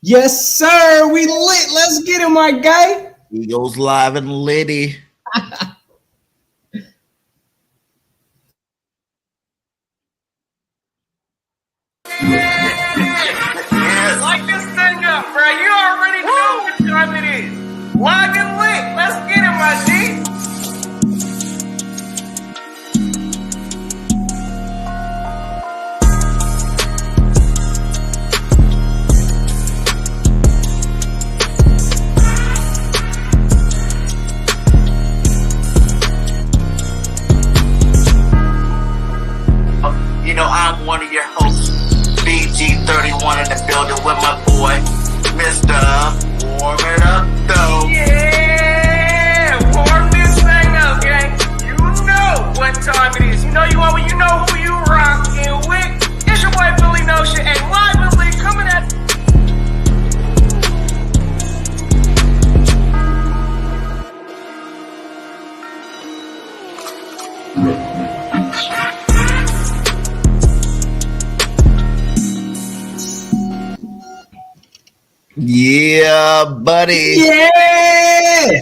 Yes, sir. We lit. Let's get him, my guy. Eagles live and litty. Light this thing up, bro. You already know what time it is. Live and lit. Let's get it, my G. You know I'm one of your hosts, BG31 in the building with my boy, Mr. Warm It Up Though. Yeah, warm this thing up, gang. You know what time it is. You know you want when you know who you rockin' with. It's your boy Billy Notion and live and lit coming at. Yeah, buddy. Yeah.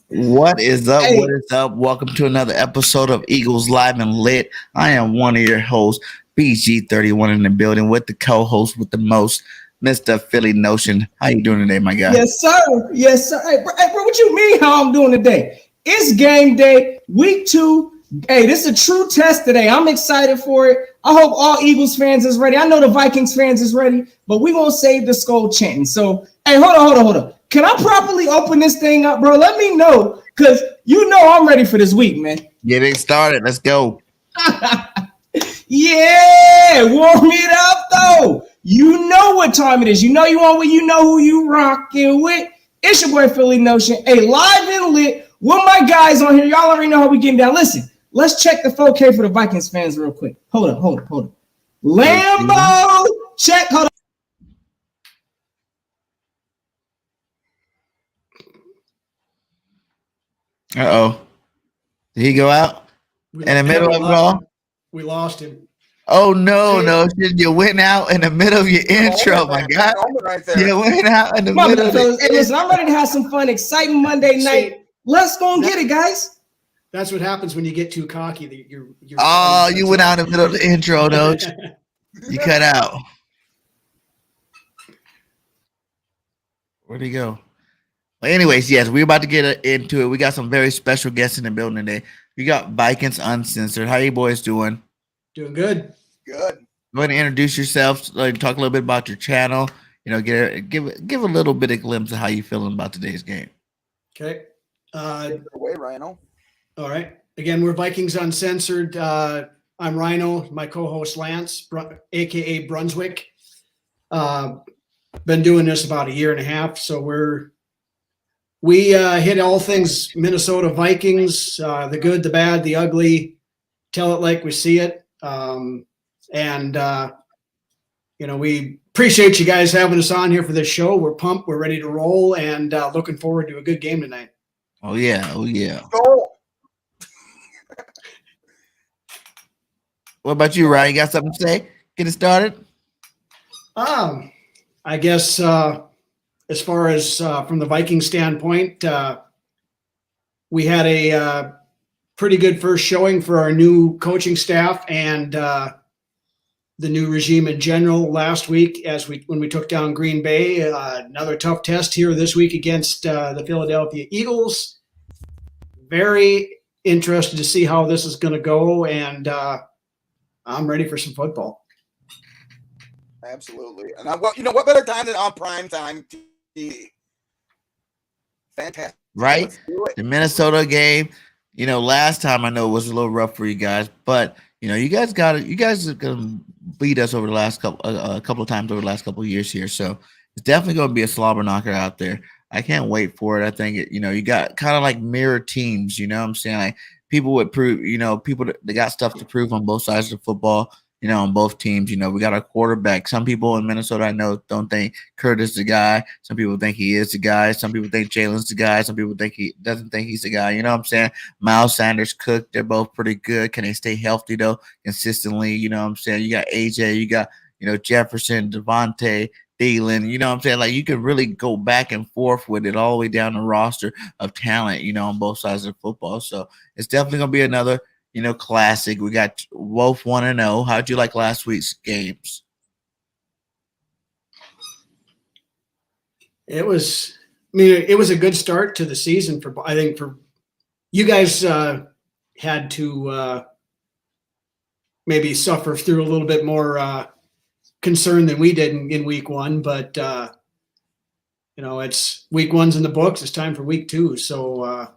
What is up? Hey. What is up? Welcome to another episode of Eagles Live and Lit. I am one of your hosts, BG31 in the building with the co-host with the most, Mr. Philly Notion. How you doing today, my guy? Yes, sir. Yes, sir. Hey, bro, what you mean how I'm doing today? It's game day, week 2. Hey, this is a true test today. I'm excited for it. I hope all Eagles fans is ready. I know the Vikings fans is ready, but we won't save the skull chanting. So, hey, hold on. Can I properly open this thing up, bro? Let me know, because you know I'm ready for this week, man. Get it started. Let's go. Yeah, warm it up, though. You know what time it is. You know you want when you know who you rocking with. It's your boy, Philly Notion. Hey, live and lit with my guys on here. Y'all already know how we getting down. Listen. Let's check the 4K for the Vikings fans real quick. Hold up. Lambo, check. Hold on. Uh-oh. Did he go out? In the middle of it all? We lost him. Oh, no. You went out in the middle of your intro, my God. Right there. You went out in the middle of it. Hey, listen, I'm ready to have some fun. Exciting Monday night. Let's go and get it, guys. That's what happens when you get too cocky. You went out in the middle of the intro, though. You cut out. Where'd he go? Well, anyways, yes, we're about to get into it. We got some very special guests in the building today. We got Vikings Uncensored. How you boys doing? Doing good. Good. Go ahead and introduce yourselves. Talk a little bit about your channel. Give a little bit of glimpse of how you feeling about today's game. Okay. Away, Rhino. All right. Again, we're Vikings Uncensored. I'm Rhino, my co-host Lance, aka Brunswick. Been doing this about 1.5 years, so we hit all things Minnesota Vikings, the good, the bad, the ugly, tell it like we see it. We appreciate you guys having us on here for this show. We're pumped, we're ready to roll, and looking forward to a good game tonight. Oh yeah. Go. What about you, Ryan? You got something to say? Get it started? I guess as far as from the Viking standpoint, we had a pretty good first showing for our new coaching staff and the new regime in general last week when we took down Green Bay. Another tough test here this week against the Philadelphia Eagles. Very interested to see how this is going to go, and I'm ready for some football. Absolutely. And what better time than on prime time TV? Fantastic. Right? The Minnesota game, last time I know it was a little rough for you guys, but you guys are gonna beat us over the last couple of times over the last couple of years here. So it's definitely gonna be a slobber knocker out there. I can't wait for it. I think you got kind of like mirror teams, you know what I'm saying? Like people would prove, people that got stuff to prove on both sides of the football, on both teams. We got our quarterback. Some people in Minnesota I know don't think Curtis is the guy. Some people think he is the guy. Some people think Jalen's the guy. Some people think he doesn't think he's the guy. You know what I'm saying? Miles Sanders, Cook, they're both pretty good. Can they stay healthy though consistently? You know what I'm saying? You got AJ, you got Jefferson, Devontae, Thielen, you know what I'm saying? Like, you can really go back and forth with it all the way down the roster of talent, on both sides of the football. So it's definitely going to be another, classic. We got both 1-0. How'd you like last week's games? It was a good start to the season for you guys. Had to maybe suffer through a little bit more concern than we did in week one, but it's week one's in the books. It's time for week two. So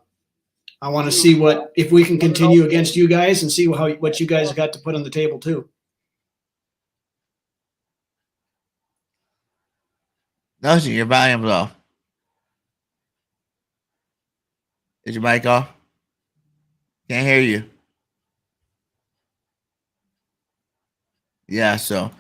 I want to see if we can continue against you guys and see what you guys got to put on the table too. No, your volume's off. Is your mic off? Can't hear you. Yeah, so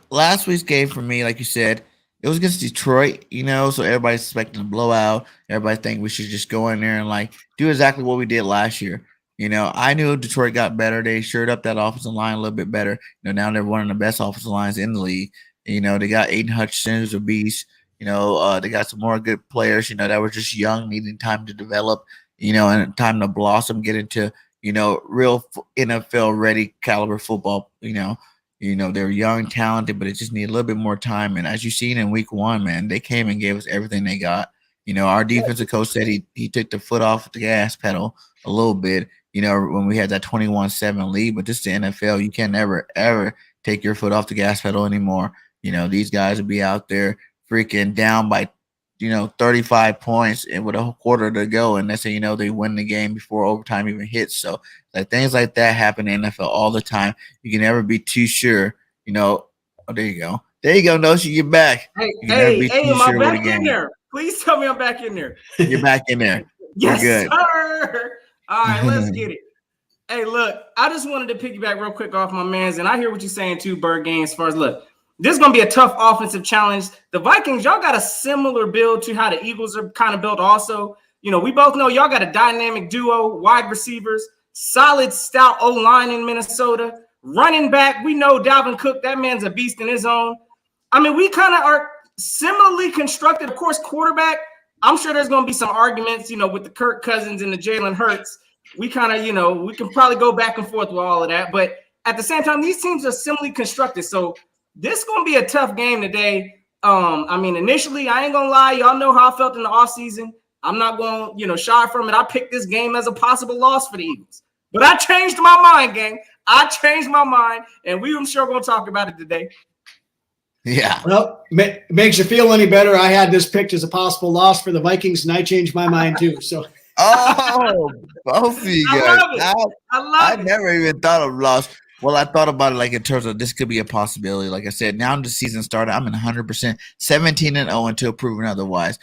last week's game for me, like you said, it was against Detroit, so everybody's expecting a blowout. Everybody think we should just go in there and like do exactly what we did last year. I knew Detroit got better. They shored up that offensive line a little bit better. Now they're one of the best offensive lines in the league. They got Aiden Hutchinson, who's a beast. They got some more good players, that were just young, needing time to develop, and time to blossom, get into, real NFL ready caliber football. They're young, talented, but it just needed a little bit more time. And as you've seen in week one, man, they came and gave us everything they got. Our defensive coach said he took the foot off the gas pedal a little bit, when we had that 21-7 lead. But this is the NFL. You can't ever take your foot off the gas pedal anymore. These guys will be out there freaking down by, 35 points and with a quarter to go. And that's how, they win the game before overtime even hits. So like things like that happen in the NFL all the time. You can never be too sure, Oh, there you go. There you go, Noshi. You're back. Hey, am I back in there? Please tell me I'm back in there. You're back in there. Yes, good. Sir. All right, let's get it. Hey, look, I just wanted to piggyback real quick off my man's, and I hear what you're saying too, BIRDGANG, as far as look. This is going to be a tough offensive challenge. The Vikings, y'all got a similar build to how the Eagles are kind of built also. We both know y'all got a dynamic duo, wide receivers, solid, stout O-line in Minnesota. Running back, we know Dalvin Cook, that man's a beast in his own. I mean, we kind of are similarly constructed. Of course, quarterback, I'm sure there's going to be some arguments, with the Kirk Cousins and the Jalen Hurts. We kind of, we can probably go back and forth with all of that. But at the same time, these teams are similarly constructed. So this is going to be a tough game today. Initially, I ain't going to lie. Y'all know how I felt in the offseason. I'm not going to, shy from it. I picked this game as a possible loss for the Eagles. But I changed my mind, gang. I changed my mind, and I'm sure going to talk about it today. Yeah. Well, makes you feel any better. I had this picked as a possible loss for the Vikings, and I changed my mind too. So. Oh, both of you guys. I love it. I never even thought of loss. Well, I thought about it like in terms of this could be a possibility. Like I said, now the season started. I'm in 100%, 17-0 until proven otherwise.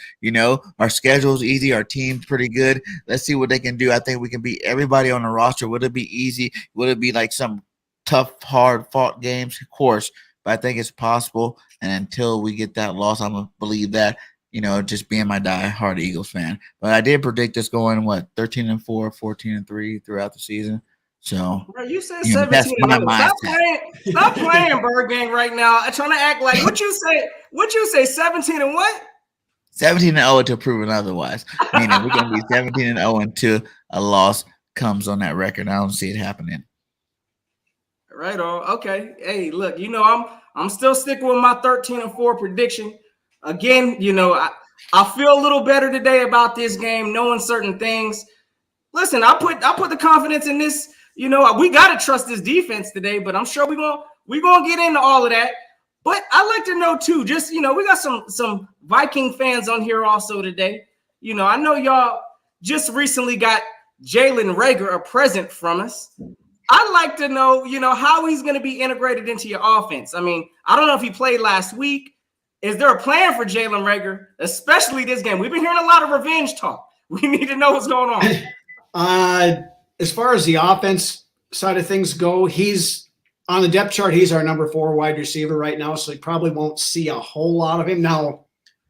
Our schedule's easy. Our team's pretty good. Let's see what they can do. I think we can beat everybody on the roster. Would it be easy? Would it be like some tough, hard-fought games? Of course, but I think it's possible. And until we get that loss, I'm going to believe that, just being my die-hard Eagles fan. But I did predict this going, 13-4, 14-3 throughout the season. So, bro, you said 17. Stop playing, BIRDGANG, right now. I'm trying to act like what you say. 17 and what? 17-0 until proven otherwise. Meaning we're gonna be 17-0 until a loss comes on that record. I don't see it happening. Right on. Okay. Hey, look. I'm still sticking with my 13-4 prediction. Again, I feel a little better today about this game, knowing certain things. Listen, I put the confidence in this. We got to trust this defense today, but I'm sure we're gonna get into all of that. But I'd like to know too, just, we got some Viking fans on here also today. I know y'all just recently got Jalen Reagor a present from us. I'd like to know, how he's going to be integrated into your offense. I mean, I don't know if he played last week. Is there a plan for Jalen Reagor, especially this game? We've been hearing a lot of revenge talk. We need to know what's going on. As far as the offense side of things go, he's on the depth chart. He's our number 4 wide receiver right now, so you probably won't see a whole lot of him. Now,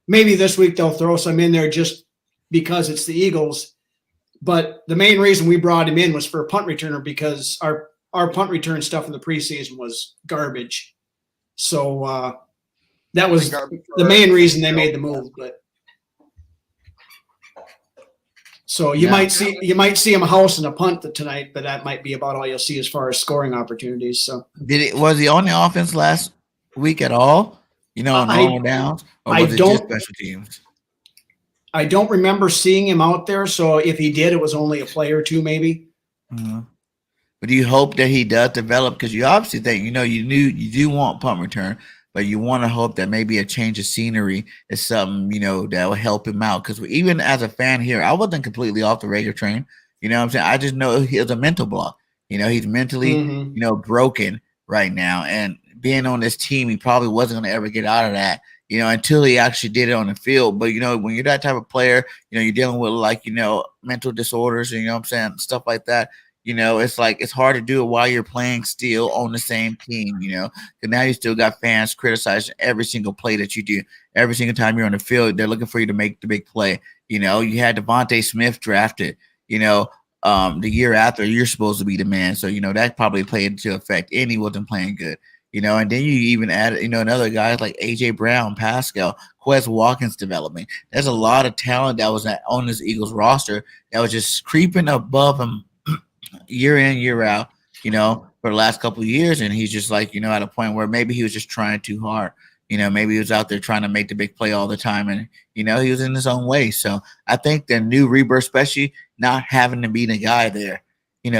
maybe this week they'll throw some in there just because it's the Eagles. But the main reason we brought him in was for a punt returner because our our punt return stuff in the preseason was garbage. So that was the main reason they made the move. But so you might see him housing a punt tonight, but that might be about all you'll see as far as scoring opportunities. So was he on the offense last week at all? On normal downs, or was it just special teams? I don't remember seeing him out there. So if he did, it was only a play or two, maybe. Mm-hmm. But do you hope that he does develop? Because you obviously think, you do want punt return, but you want to hope that maybe a change of scenery is something, that will help him out. Because even as a fan here, I wasn't completely off the Reagor train. You know what I'm saying? I just know he has a mental block. He's mentally, broken right now. And being on this team, he probably wasn't going to ever get out of that, until he actually did it on the field. But, when you're that type of player, you're dealing with mental disorders, and stuff like that. It's like it's hard to do it while you're playing still on the same team, because now you still got fans criticizing every single play that you do. Every single time you're on the field, they're looking for you to make the big play. You had Devontae Smith drafted, the year after you're supposed to be the man. So, that probably played into effect, and he wasn't playing good. And then you even added, another guys like A.J. Brown, Pascal, Quez Watkins development. There's a lot of talent that was on this Eagles roster that was just creeping above him year in, year out, for the last couple of years. And he's just like, at a point where maybe he was just trying too hard. Maybe he was out there trying to make the big play all the time. And, he was in his own way. So I think the new rebirth, especially not having to be the guy there, you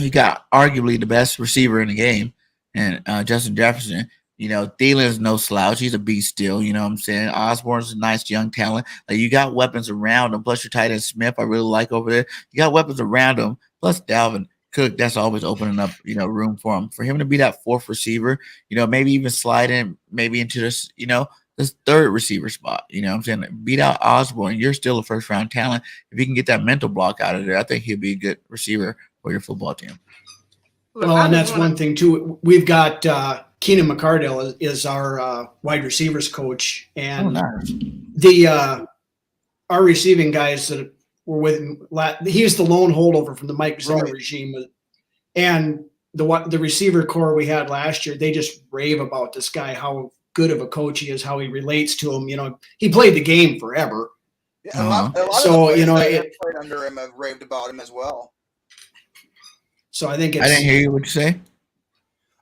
got arguably the best receiver in the game. And Justin Jefferson, Thielen's no slouch. He's a beast still, you know what I'm saying? Osborne's a nice young talent. Like, you got weapons around him. Plus your tight end Smith, I really like over there. You got weapons around him. Plus Dalvin Cook, that's always opening up, room for him. For him to be that fourth receiver, maybe even slide in maybe into this, this third receiver spot. You know what I'm saying? Beat out Osborne. You're still a first-round talent. If you can get that mental block out of there, I think he'll be a good receiver for your football team. Well, and that's one thing too. We've got Keenan McCardell is our wide receivers coach, and our receiving guys that were with him. He's the lone holdover from the Mike Zimmer regime, and the receiver core we had last year. They just rave about this guy, how good of a coach he is, how he relates to him. He played the game forever. Yeah, a lot so of the players that played under him have raved about him as well. So I think I didn't hear you. What you say?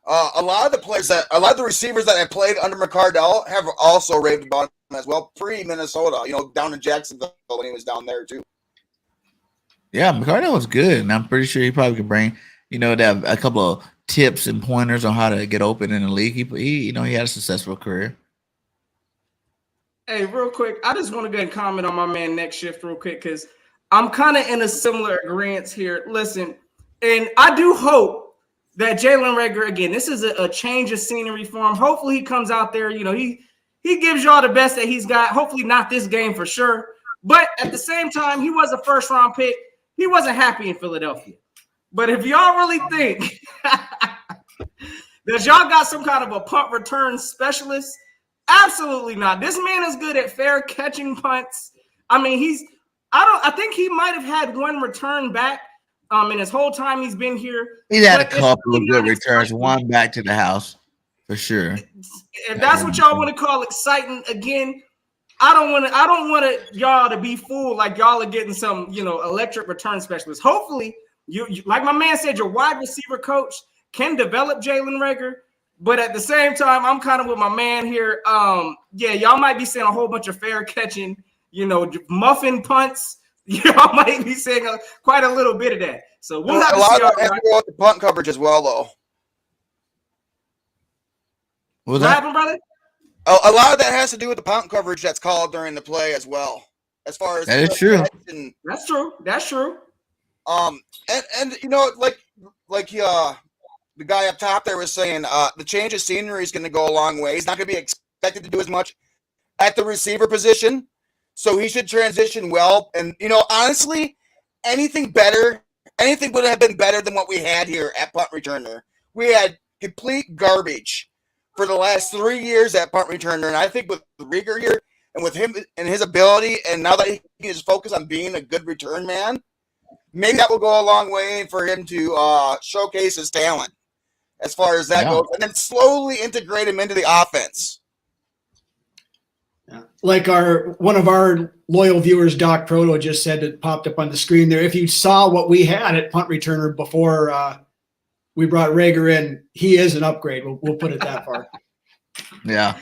A lot of the receivers that have played under McCardell have also raved about him as well. Pre-Minnesota, down in Jacksonville when he was down there too. Yeah, McCardell was good, and I'm pretty sure he probably could bring, that a couple of tips and pointers on how to get open in the league. He had a successful career. Hey, real quick, I just want to go and comment on my man Next Shift real quick, because I'm kind of in a similar agreement here. Listen. And I do hope that Jalen Reagor, again, this is a change of scenery for him. Hopefully he comes out there, he gives y'all the best that he's got. Hopefully not this game for sure. But at the same time, he was a first-round pick. He wasn't happy in Philadelphia. But if y'all really think that y'all got some kind of a punt return specialist, absolutely not. This man is good at fair catching punts. I mean, I think he might have had one return back. In his whole time he's been here, he's had a couple of good returns. One back to the house, for sure. If that's what y'all want to call exciting, again, I don't want y'all to be fooled like y'all are getting some, electric return specialist. Hopefully, you like my man said, your wide receiver coach can develop Jalen Reagor, but at the same time, I'm kind of with my man here. Y'all might be seeing a whole bunch of fair catching, muffin punts. Y'all might be saying quite a little bit of that. So we'll have to see. A lot of that has to go with the punt coverage as well, though. What happened, brother? A lot of that has to do with the punt coverage that's called during the play as well. As far as that is true. That's true. That's true. And the guy up top there was saying, the change of scenery is going to go a long way. He's not going to be expected to do as much at the receiver position. So he should transition well. And, honestly, anything would have been better than what we had here at punt returner. We had complete garbage for the last 3 years at punt returner. And I think with Reagor here and with him and his ability, and now that he can just focus on being a good return man, maybe that will go a long way for him to showcase his talent as far as that goes, and then slowly integrate him into the offense. Yeah. Like one of our loyal viewers, Doc Proto, just said, it popped up on the screen there. If you saw what we had at punt returner before we brought Reagor in, he is an upgrade. We'll put it that far. Yeah.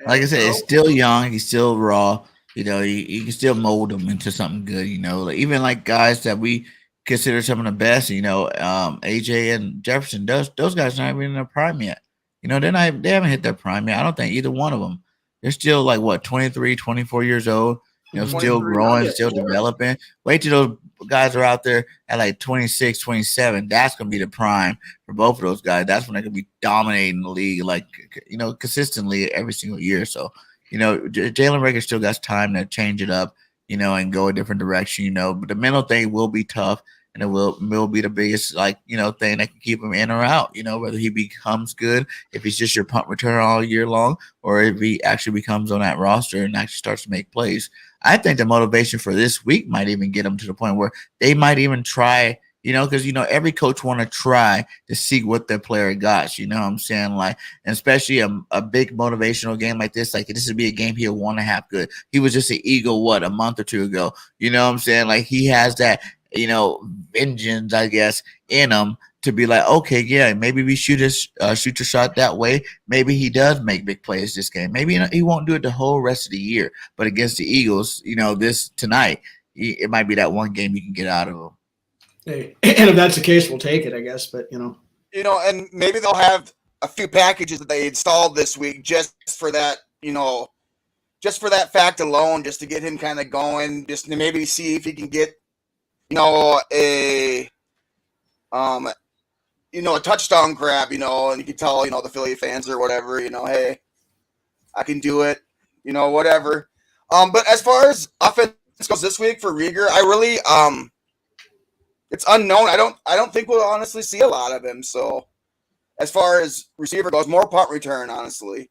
Like I said, it's still young. He's still raw. You know, you can still mold him into something good. You know, even like guys that we consider some of the best. You know, AJ and Jefferson. Those guys are not even in their prime yet. You know, they haven't hit their prime yet. I don't think either one of them. They're still like what 23, 24 years old. You know, still growing, still developing. Wait till those guys are out there at like 26, 27. That's going to be the prime for both of those guys. That's when they're going to be dominating the league, like, you know, consistently every single year. So, you know, Jalen Reagor still got time to change it up, you know, and go a different direction, you know. But the mental thing will be tough, and it will be the biggest, like, you know, thing that can keep him in or out, you know, whether he becomes good, if he's just your punt returner all year long, or if he actually becomes on that roster and actually starts to make plays. I think the motivation for this week might even get them to the point where they might even try, you know, because, you know, every coach want to try to see what their player got, you know what I'm saying? Like, and especially a big motivational game like this would be a game he'll want to have good. He was just an Eagle, a month or two ago, you know what I'm saying? Like, he has that, you know, vengeance, I guess, in him to be like, okay, yeah, maybe we shoot a shot that way. Maybe he does make big plays this game. Maybe he won't do it the whole rest of the year. But against the Eagles, you know, tonight, it might be that one game you can get out of him. Hey, and if that's the case, we'll take it, I guess. But, you know, and maybe they'll have a few packages that they installed this week just for that, you know, just for that fact alone, just to get him kind of going, just to maybe see if he can get, you know, a touchdown grab, you know, and you can tell, you know, the Philly fans or whatever, you know, hey, I can do it, you know, whatever. But as far as offense goes this week for Reagor, I really, it's unknown. I don't think we'll honestly see a lot of him. So as far as receiver goes, more punt return, honestly.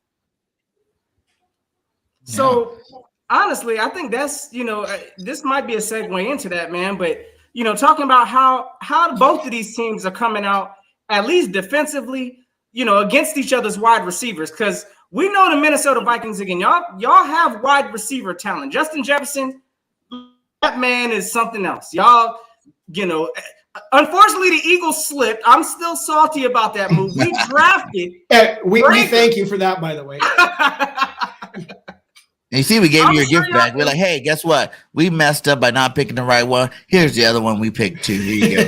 So honestly, I think that's, you know, this might be a segue into that, man. But, you know, talking about how both of these teams are coming out, at least defensively, you know, against each other's wide receivers, because we know the Minnesota Vikings, again, y'all have wide receiver talent. Justin Jefferson, that man is something else. Y'all, you know, unfortunately, the Eagles slipped. I'm still salty about that move. We drafted. We thank you for that, by the way. And you see, we gave you your gift back. We're like, hey, guess what? We messed up by not picking the right one. Here's the other one we picked too. Here you go.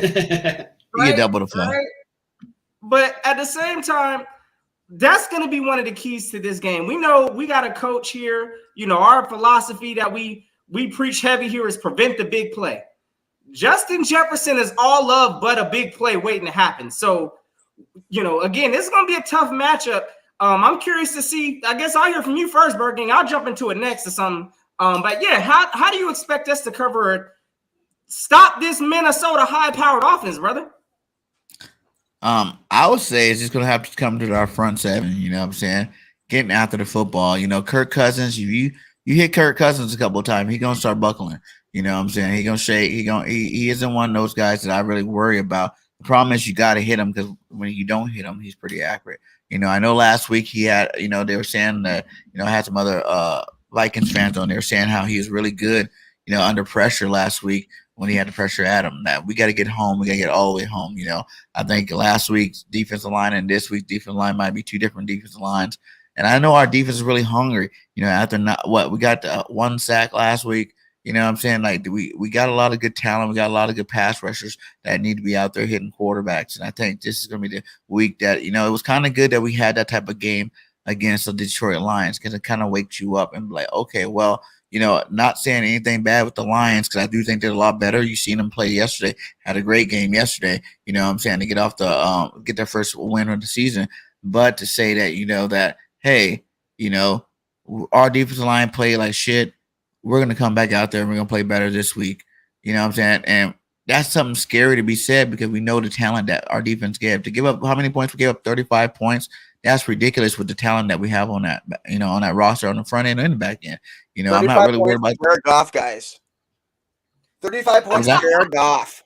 You get double the fun. Right? But at the same time, that's going to be one of the keys to this game. We know we got a coach here. You know, our philosophy that we preach heavy here is prevent the big play. Justin Jefferson is all love but a big play waiting to happen. So, you know, again, this is going to be a tough matchup. I'm curious to see. I guess I'll hear from you first, BIRDGANG. I'll jump into it next or something. But yeah, how do you expect us to cover it? Stop this Minnesota high-powered offense, brother. I would say it's just gonna have to come to our front seven. You know what I'm saying? Getting after the football. You know, Kirk Cousins. You hit Kirk Cousins a couple of times, he's gonna start buckling. You know what I'm saying? He gonna shake. He isn't one of those guys that I really worry about. The problem is you got to hit him, because when you don't hit him, he's pretty accurate. You know, I know last week he had, you know, they were saying that, you know, I had some other Vikings fans on there saying how he was really good, you know, under pressure last week when he had the pressure at him. That we got to get home. We got to get all the way home. You know, I think last week's defensive line and this week's defensive line might be two different defensive lines. And I know our defense is really hungry. You know, after we got one sack last week. You know what I'm saying? Like, we got a lot of good talent. We got a lot of good pass rushers that need to be out there hitting quarterbacks. And I think this is going to be the week that, you know, it was kind of good that we had that type of game against the Detroit Lions, because it kind of wakes you up and be like, okay, well, you know, not saying anything bad with the Lions, because I do think they're a lot better. You seen them play yesterday, had a great game yesterday, you know what I'm saying, to get off get their first win of the season. But to say that, you know, that, hey, you know, our defensive line played like shit. We're going to come back out there and we're going to play better this week. You know what I'm saying? And that's something scary to be said, because we know the talent that our defense gave. To give up how many points? We gave up 35 points. That's ridiculous with the talent that we have on that, you know, on that roster, on the front end and the back end. You know, I'm not really worried about Jared Goff, guys. 35 points for Jared Goff.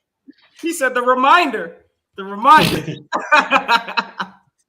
He said the reminder. The reminder.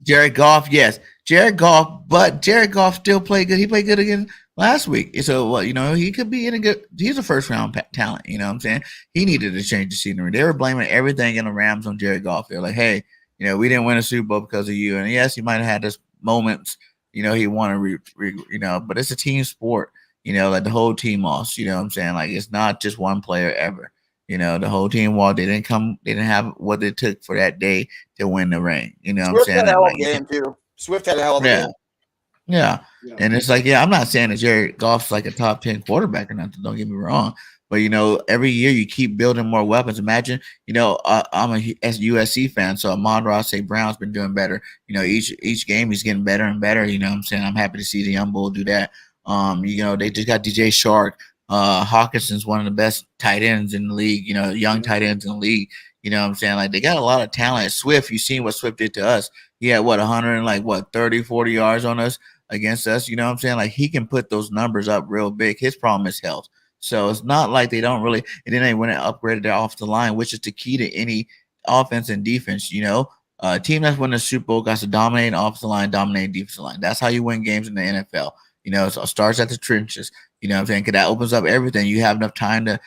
Jared Goff, yes. Jared Goff, but Jared Goff still played good. He played good again last week. So, well, he could be in a good – he's a first-round talent, you know what I'm saying? He needed to change the scenery. They were blaming everything in the Rams on Jared Goff. They're like, hey, we didn't win a Super Bowl because of you. And, yes, he might have had this moments, he wanted to, but it's a team sport, like the whole team lost, you know what I'm saying? Like, it's not just one player ever. The whole team they didn't have what it took for that day to win the ring. You know what I'm saying? Had a hell of a game too. Swift had a hell of a game. Yeah. And it's like, I'm not saying that Jared Goff's like a top 10 quarterback or nothing. Don't get me wrong. But, every year you keep building more weapons. Imagine, I'm a USC fan. So Amon-Ra St. Brown's been doing better. Each game he's getting better and better. You know what I'm saying? I'm happy to see the young bull do that. They just got DJ Shark. Hawkinson's one of the best tight ends in the league, young tight ends in the league. You know what I'm saying? Like, they got a lot of talent. Swift, you seen what Swift did to us. He had 30, 40 yards on us against us. You know what I'm saying? Like, he can put those numbers up real big. His problem is health. So it's not like they don't really, and then they went and upgraded their off the line, which is the key to any offense and defense. A team that's winning the Super Bowl got to dominate off the line, dominate defensive line. That's how you win games in the NFL. So it starts at the trenches. You know what I'm saying? Because that opens up everything. You have enough time to,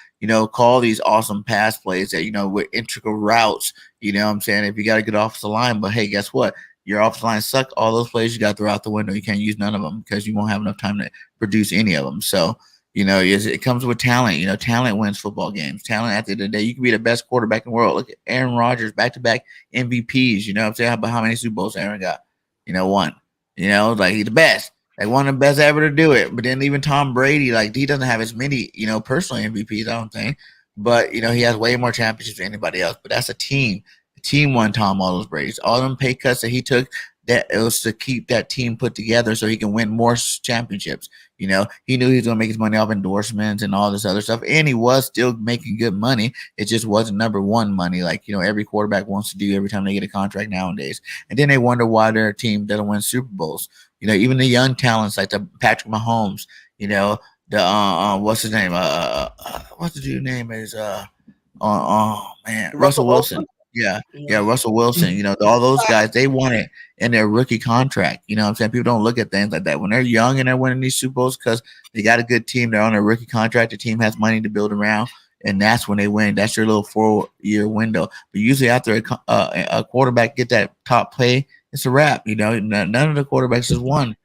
call these awesome pass plays that, with integral routes. You know what I'm saying? If you got to get off the line, but hey, guess what? Your offensive line suck. All those plays you got to throw out the window. You can't use none of them because you won't have enough time to produce any of them. So, it comes with talent. Talent wins football games. Talent at the end of the day, you can be the best quarterback in the world. Look at Aaron Rodgers, back-to-back MVPs. You know what I'm saying? How many Super Bowls Aaron got? One. Like, he's the best. Like, one of the best ever to do it. But then even Tom Brady, like, he doesn't have as many, personal MVPs, I don't think. But, he has way more championships than anybody else. But that's a team. The team won Tom all those Brady's. All them pay cuts that he took, that it was to keep that team put together so he can win more championships. He knew he was going to make his money off endorsements and all this other stuff. And he was still making good money. It just wasn't number one money like, every quarterback wants to do every time they get a contract nowadays. And then they wonder why their team doesn't win Super Bowls. Even the young talents like the Patrick Mahomes, what's his name? What's the dude's name is Russell Wilson. Yeah, Russell Wilson. All those guys, they won it in their rookie contract. You know what I'm saying? People don't look at things like that. When they're young and they're winning these Super Bowls because they got a good team, they're on a rookie contract, the team has money to build around, and that's when they win. That's your little 4-year window. But usually after a quarterback get that top play, it's a wrap. None of the quarterbacks has won,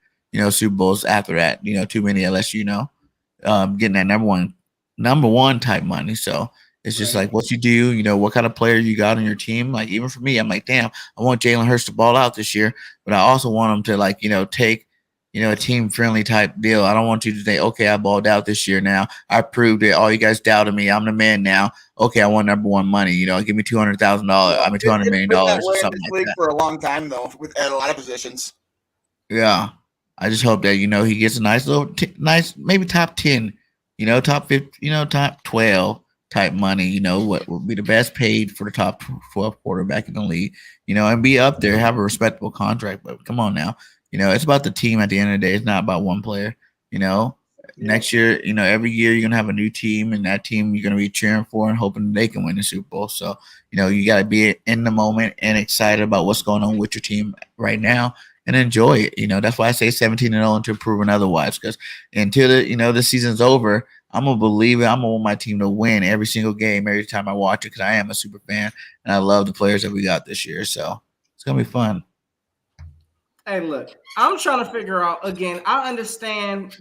Super Bowls after that. Too many unless getting that number one type money. So it's just like what you do, what kind of player you got on your team. Like, even for me, I'm like, damn, I want Jalen Hurts to ball out this year, but I also want him to take, a team friendly type deal. I don't want you to say, okay, I balled out this year. Now I proved it. All you guys doubted me. I'm the man now. Okay, I want number one money. Give me $200,000. $200 million or something like that. For a long time though, at a lot of positions. Yeah, I just hope that he gets a nice little, maybe top 10, top 50, top 12 type money. What will be the best paid for the top 12 quarterback in the league. And be up there, have a respectable contract. But come on now. It's about the team at the end of the day. It's not about one player. Next year, every year you're going to have a new team, and that team you're going to be cheering for and hoping they can win the Super Bowl. So, you got to be in the moment and excited about what's going on with your team right now and enjoy it. That's why I say 17-0 until proven otherwise, because until the season's over, I'm going to believe it. I'm going to want my team to win every single game, every time I watch it, because I am a super fan, and I love the players that we got this year. So it's going to be fun. Hey, look, I'm trying to figure out, again, I understand,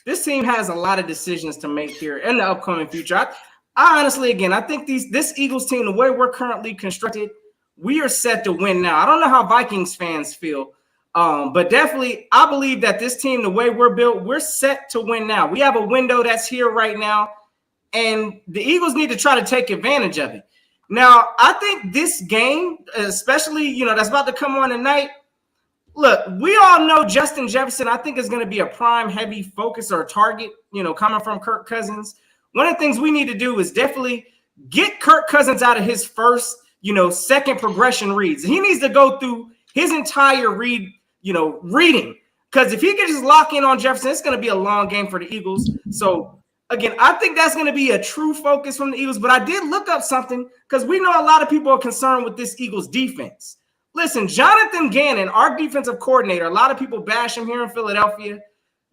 this team has a lot of decisions to make here in the upcoming future. I honestly, again, I think this Eagles team, the way we're currently constructed, we are set to win now. I don't know how Vikings fans feel, but definitely I believe that this team, the way we're built, we're set to win now. We have a window that's here right now, and the Eagles need to try to take advantage of it. Now, I think this game, especially, that's about to come on tonight, look, we all know Justin Jefferson, I think, is going to be a prime heavy focus or target, coming from Kirk Cousins. One of the things we need to do is definitely get Kirk Cousins out of his first, second progression reads. He needs to go through his entire reading. Because if he can just lock in on Jefferson, it's going to be a long game for the Eagles. So, again, I think that's going to be a true focus from the Eagles. But I did look up something because we know a lot of people are concerned with this Eagles defense. Listen, Jonathan Gannon, our defensive coordinator, a lot of people bash him here in Philadelphia.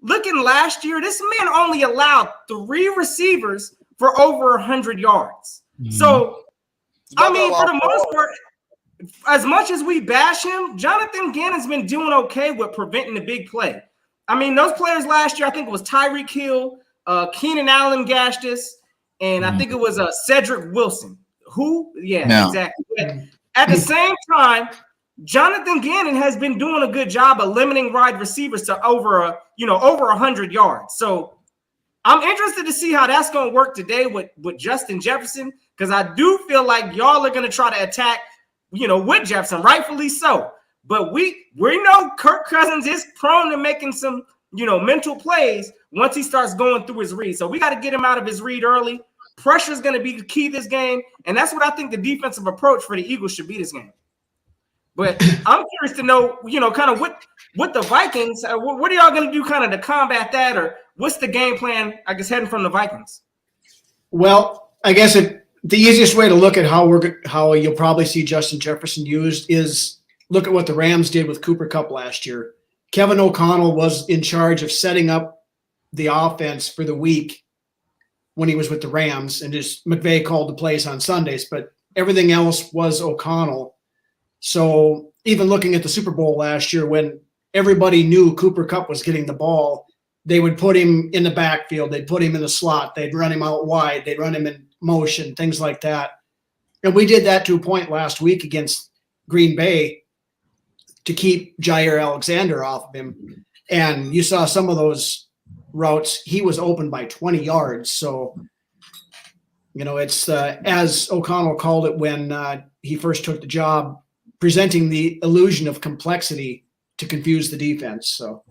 Looking last year, this man only allowed 3 receivers for over 100 yards. Mm-hmm. So, I mean, for the most part, as much as we bash him, Jonathan Gannon's been doing okay with preventing the big play. I mean, those players last year, I think it was Tyreek Hill, Keenan Allen gashed us, and I think it was Cedric Wilson. Who? Yeah, no. Exactly. But at the same time, Jonathan Gannon has been doing a good job of limiting wide receivers to over 100 yards. So I'm interested to see how that's going to work today with Justin Jefferson, because I do feel like y'all are going to try to attack, with Jefferson, rightfully so. But we know Kirk Cousins is prone to making some, mental plays once he starts going through his read. So we got to get him out of his read early. Pressure is going to be the key this game, and that's what I think the defensive approach for the Eagles should be this game. But I'm curious to know, kind of what the Vikings, what are y'all going to do kind of to combat that, or what's the game plan, I guess, heading from the Vikings? Well, I guess the easiest way to look at how you'll probably see Justin Jefferson used is look at what the Rams did with Cooper Kupp last year. Kevin O'Connell was in charge of setting up the offense for the week when he was with the Rams, and just McVay called the plays on Sundays, but everything else was O'Connell. So even looking at the Super Bowl last year, when everybody knew Cooper Kupp was getting the ball, they would put him in the backfield. They'd put him in the slot. They'd run him out wide. They'd run him in motion, things like that. And we did that to a point last week against Green Bay to keep Jair Alexander off of him. And you saw some of those routes, he was open by 20 yards. So, it's as O'Connell called it when he first took the job, presenting the illusion of complexity to confuse the defense. So,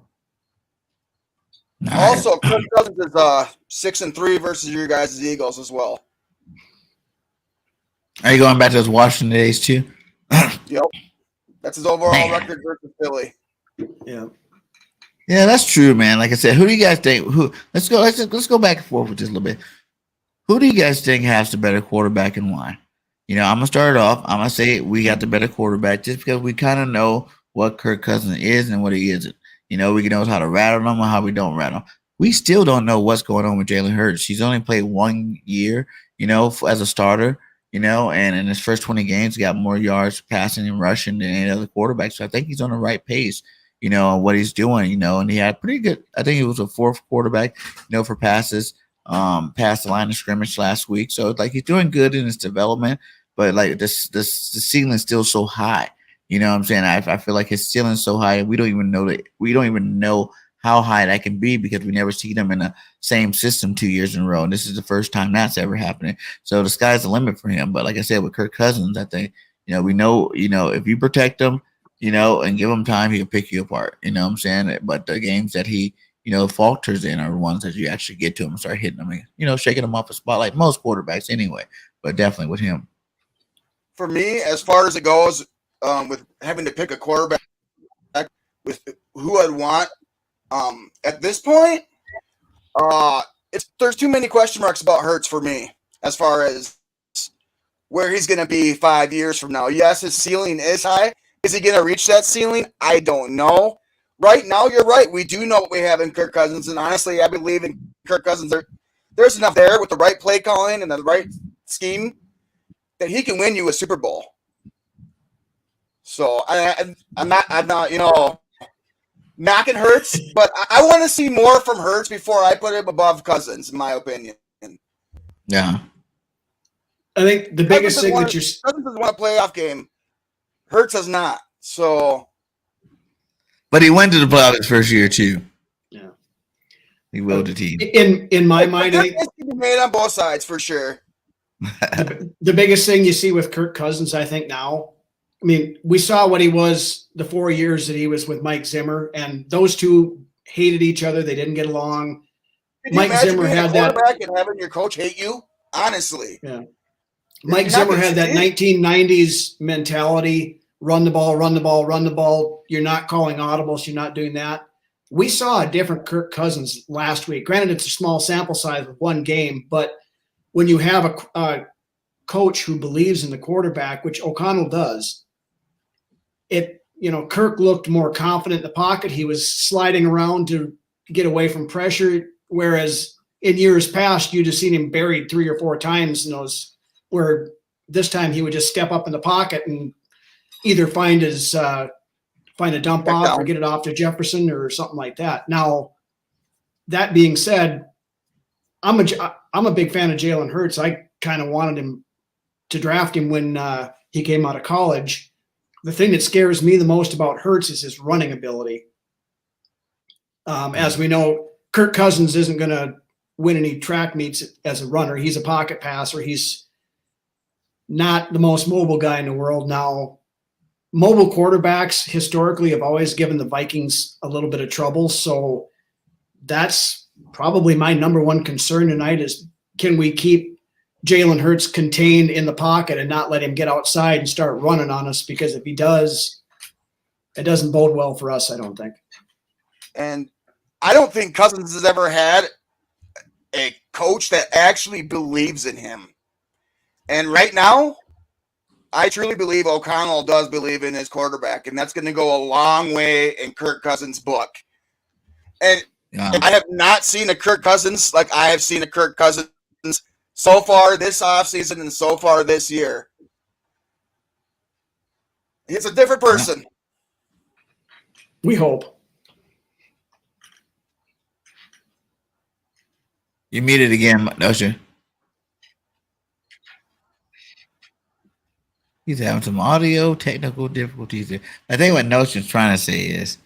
also, Kirk Cousins is 6-3 versus your guys' Eagles as well. Are you going back to those Washington days too? Yep, that's his overall record versus Philly. Yeah, that's true, man. Like I said, who do you guys think? Let's go back and forth with this a little bit. Who do you guys think has the better quarterback and why? I'm gonna start it off. I'm gonna say we got the better quarterback just because we kind of know what Kirk Cousins is and what he isn't. We know how to rattle him or how we don't rattle him. We still don't know what's going on with Jalen Hurts. He's only played 1 year, as a starter, and in his first 20 games, he got more yards passing and rushing than any other quarterback. So I think he's on the right pace, on what he's doing, and he had pretty good. I think he was a 4th quarterback, for passes, past the line of scrimmage last week. So it's like he's doing good in his development, but like the ceiling is still so high. You know what I'm saying? I feel like his ceiling's so high, we don't even know how high that can be because we never see them in the same system 2 years in a row. And this is the first time that's ever happening. So the sky's the limit for him. But like I said, with Kirk Cousins, I think, we know, if you protect him, and give him time, he'll pick you apart. You know what I'm saying? But the games that he, falters in are the ones that you actually get to him and start hitting him, shaking him off the spot like most quarterbacks anyway, but definitely with him. For me, as far as it goes, with having to pick a quarterback with who I'd want, at this point, there's too many question marks about Hurts for me as far as where he's going to be 5 years from now. Yes, his ceiling is high. Is he going to reach that ceiling? I don't know. Right now, you're right. We do know what we have in Kirk Cousins, and honestly, I believe in Kirk Cousins. There's enough there with the right play calling and the right scheme that he can win you a Super Bowl. So I'm not, knocking Hurts, but I want to see more from Hurts before I put him above Cousins, in my opinion. Yeah. I think the biggest thing that Cousins has won a playoff game. Hurts has not. So. But he went to the playoffs his first year too. Yeah. He willed the team. In my mind, I think can be made on both sides for sure. The biggest thing you see with Kirk Cousins, I think now, I mean, we saw what he was the 4 years that he was with Mike Zimmer, and those two hated each other. They didn't get along. Mike Zimmer had that. And having your coach hate you, honestly. Yeah. Mike Zimmer had that 1990s mentality: run the ball, run the ball, run the ball. You're not calling audibles. You're not doing that. we saw a different Kirk Cousins last week. Granted, it's a small sample size with one game, but when you have a coach who believes in the quarterback, which O'Connell does, Kirk looked more confident in the pocket. He was sliding around to get away from pressure, whereas in years past, you'd have seen him buried 3 or 4 times in those, where this time he would just step up in the pocket and either find a dump off or get it off to Jefferson or something like that. Now, that being said, I'm a big fan of Jalen Hurts. I kind of wanted him to draft him when he came out of college. The thing that scares me the most about Hurts is his running ability. As we know, Kirk Cousins isn't going to win any track meets as a runner. He's a pocket passer. He's not the most mobile guy in the world. Now, mobile quarterbacks historically have always given the Vikings a little bit of trouble. So that's probably my number one concern tonight is, can we keep Jalen Hurts contained in the pocket and not let him get outside and start running on us? Because if he does, it doesn't bode well for us, I don't think. And I don't think Cousins has ever had a coach that actually believes in him. And right now, I truly believe O'Connell does believe in his quarterback, and that's going to go a long way in Kirk Cousins' book. And I have not seen a Kirk Cousins like I have seen a Kirk Cousins so far this offseason and so far this year. He's a different person. We hope. You muted again, don't you? He's having some audio technical difficulties there. I think what Notion's trying to say is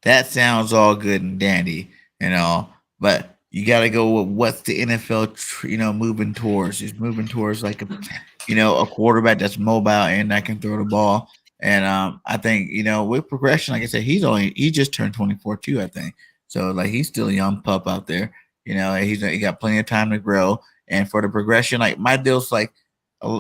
that sounds all good and dandy and all, but you got to go with what's the NFL, moving towards. It's moving towards like a quarterback that's mobile and that can throw the ball. And I think with progression, like I said, he just turned 24 too, I think. So like he's still a young pup out there. He got plenty of time to grow. And for the progression, like my deal's like,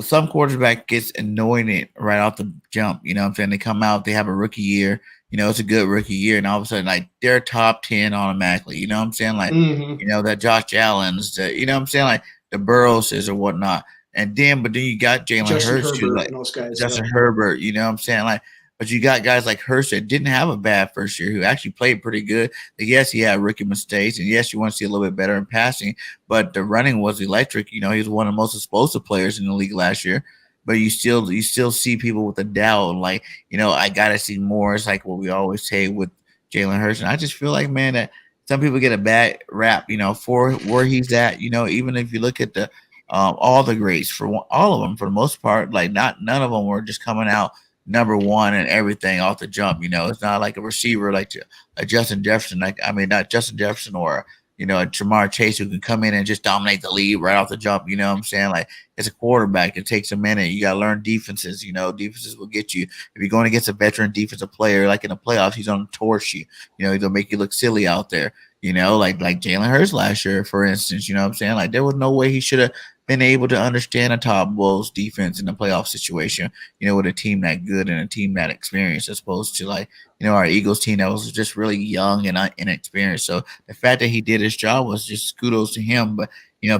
some quarterback gets anointed right off the jump. You know what I'm saying? They come out, they have a rookie year. It's a good rookie year. And all of a sudden, like, they're top 10 automatically. You know what I'm saying? Like, that Josh Allen's, you know what I'm saying? Like, the Burrowses or whatnot. But then you got Jalen Hurts, too. Like, Justin Herbert, you know what I'm saying? Like, but you got guys like Hurts that didn't have a bad first year, who actually played pretty good. Yes, he had rookie mistakes, and yes, you want to see a little bit better in passing, but the running was electric. He was one of the most explosive players in the league last year. But you still see people with a doubt, like, I gotta see more. It's like what we always say with Jalen Hurts, and I just feel like, man, that some people get a bad rap, for where he's at. Even if you look at the all the greats, for all of them, for the most part, like none of them were just coming out number one and everything off the jump. It's not like a receiver like a Justin Jefferson, not Justin Jefferson or a Jamar Chase who can come in and just dominate the lead right off the jump. You know what I'm saying? Like, it's a quarterback. It takes a minute. You got to learn defenses. Defenses will get you. If you're going against a veteran defensive player, like in the playoffs, he's going to torch you. He's going to make you look silly out there. Like Jalen Hurts last year, for instance. You know what I'm saying? Like, there was no way he should have been able to understand a top Wolves defense in the playoff situation, with a team that good and a team that experienced, as opposed to like, our Eagles team that was just really young and inexperienced. So the fact that he did his job was just kudos to him. But,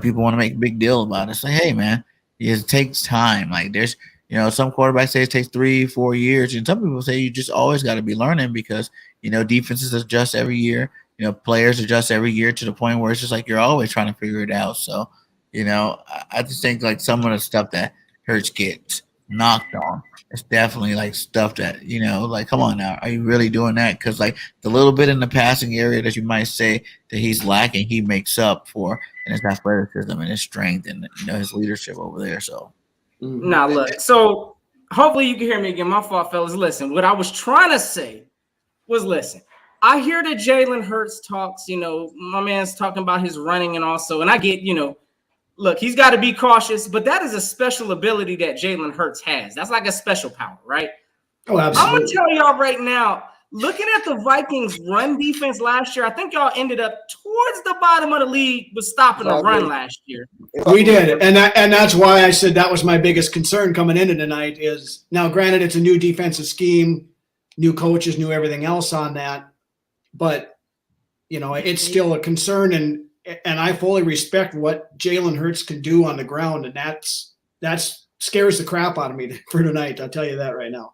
people want to make a big deal about it. It's like, hey, man, it takes time. Like, there's, some quarterbacks say it takes 3-4 years. And some people say you just always got to be learning because, defenses adjust every year. Players adjust every year to the point where it's just like you're always trying to figure it out. So, I just think like some of the stuff that Hurts gets knocked on, it's definitely like stuff that, like, come on now, are you really doing that? Because like the little bit in the passing area that you might say that he's lacking, he makes up for in his athleticism and his strength and, his leadership over there. So, now look, so hopefully you can hear me again. My fault, fellas. Listen, what I was trying to say was, listen, I hear that Jalen Hurts talks, my man's talking about his running and also, and I get, look, he's got to be cautious, but that is a special ability that Jalen Hurts has. That's like a special power, right? Oh, absolutely. I'm going to tell y'all right now, looking at the Vikings run defense last year, I think y'all ended up towards the bottom of the league with stopping the run last year. We did. And that's why I said that was my biggest concern coming into tonight is, now granted, it's a new defensive scheme, new coaches, new everything else on that. But it's still a concern, and I fully respect what Jalen Hurts can do on the ground, and that scares the crap out of me for tonight. I'll tell you that right now.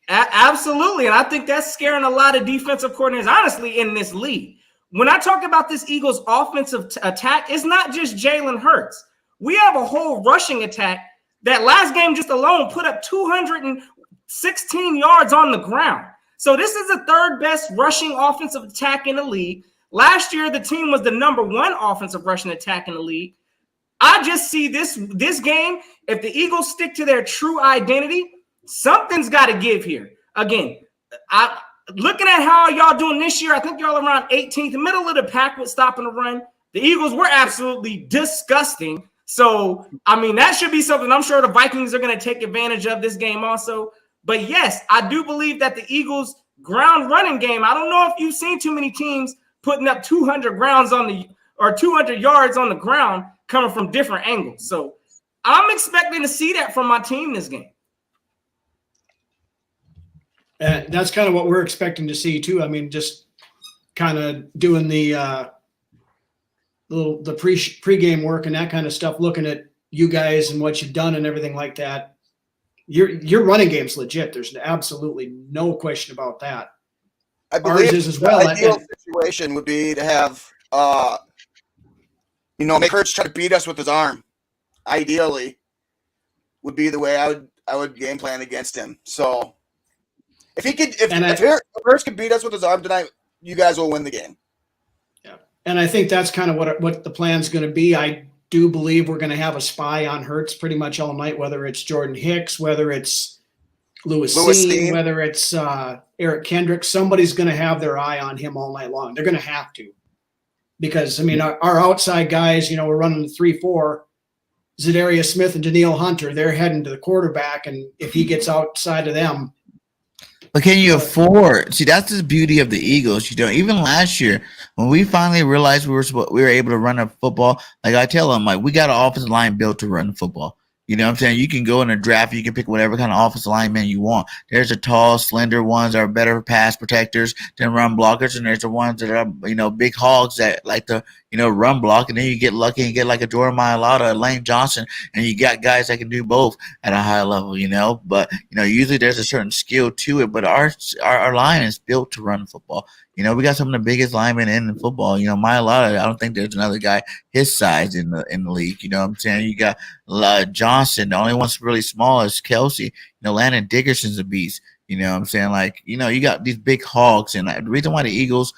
Absolutely, and I think that's scaring a lot of defensive coordinators, honestly, in this league. When I talk about this Eagles offensive attack, it's not just Jalen Hurts. We have a whole rushing attack that last game just alone put up 216 yards on the ground. So this is the third best rushing offensive attack in the league. Last year, the team was the number 1 offensive rushing attack in the league. I just see this game, if the Eagles stick to their true identity, something's got to give here. Again, looking at how y'all doing this year, I think y'all around 18th, middle of the pack with stopping the run. The Eagles were absolutely disgusting. So, I mean, that should be something I'm sure the Vikings are going to take advantage of this game also. But yes, I do believe that the Eagles' ground running game, I don't know if you've seen too many teams putting up 200 yards on the ground coming from different angles. So I'm expecting to see that from my team this game. That's kind of what we're expecting to see too. I mean, just kind of doing the pregame work and that kind of stuff, looking at you guys and what you've done and everything like that. Your running game's legit. There's absolutely no question about that. I believe ours is as well. The ideal situation would be to have, make Hurts try to beat us with his arm. Ideally, would be the way I would game plan against him. So if Hurts could beat us with his arm tonight, you guys will win the game. Yeah, and I think that's kind of what the plan's going to be. I do believe we're going to have a spy on Hurts pretty much all night, whether it's Jordan Hicks, whether it's Lewis Steen, whether it's Eric Kendrick. Somebody's going to have their eye on him all night long. They're going to have to, because I mean our outside guys, we're running the 3-4. Zadarius Smith and Danielle Hunter, they're heading to the quarterback, and if he gets outside of them. But can you afford? See, that's the beauty of the Eagles. Even last year when we finally realized we were able to run a football, like I tell them, like we got an offensive line built to run the football. You know what I'm saying? You can go in a draft, you can pick whatever kind of offensive lineman you want. There's the tall, slender ones that are better pass protectors than run blockers, and there's the ones that are, big hogs that like to, run block, and then you get lucky and get like a Jordan Mailata, a Lane Johnson, and you got guys that can do both at a high level, But, usually there's a certain skill to it, but our line is built to run football. We got some of the biggest linemen in football. Mailata, I don't think there's another guy his size in the league. You know what I'm saying? You got Johnson. The only one that's really small is Kelsey. Landon Dickerson's a beast. You know what I'm saying? Like, you got these big hogs. And the reason why the Eagles,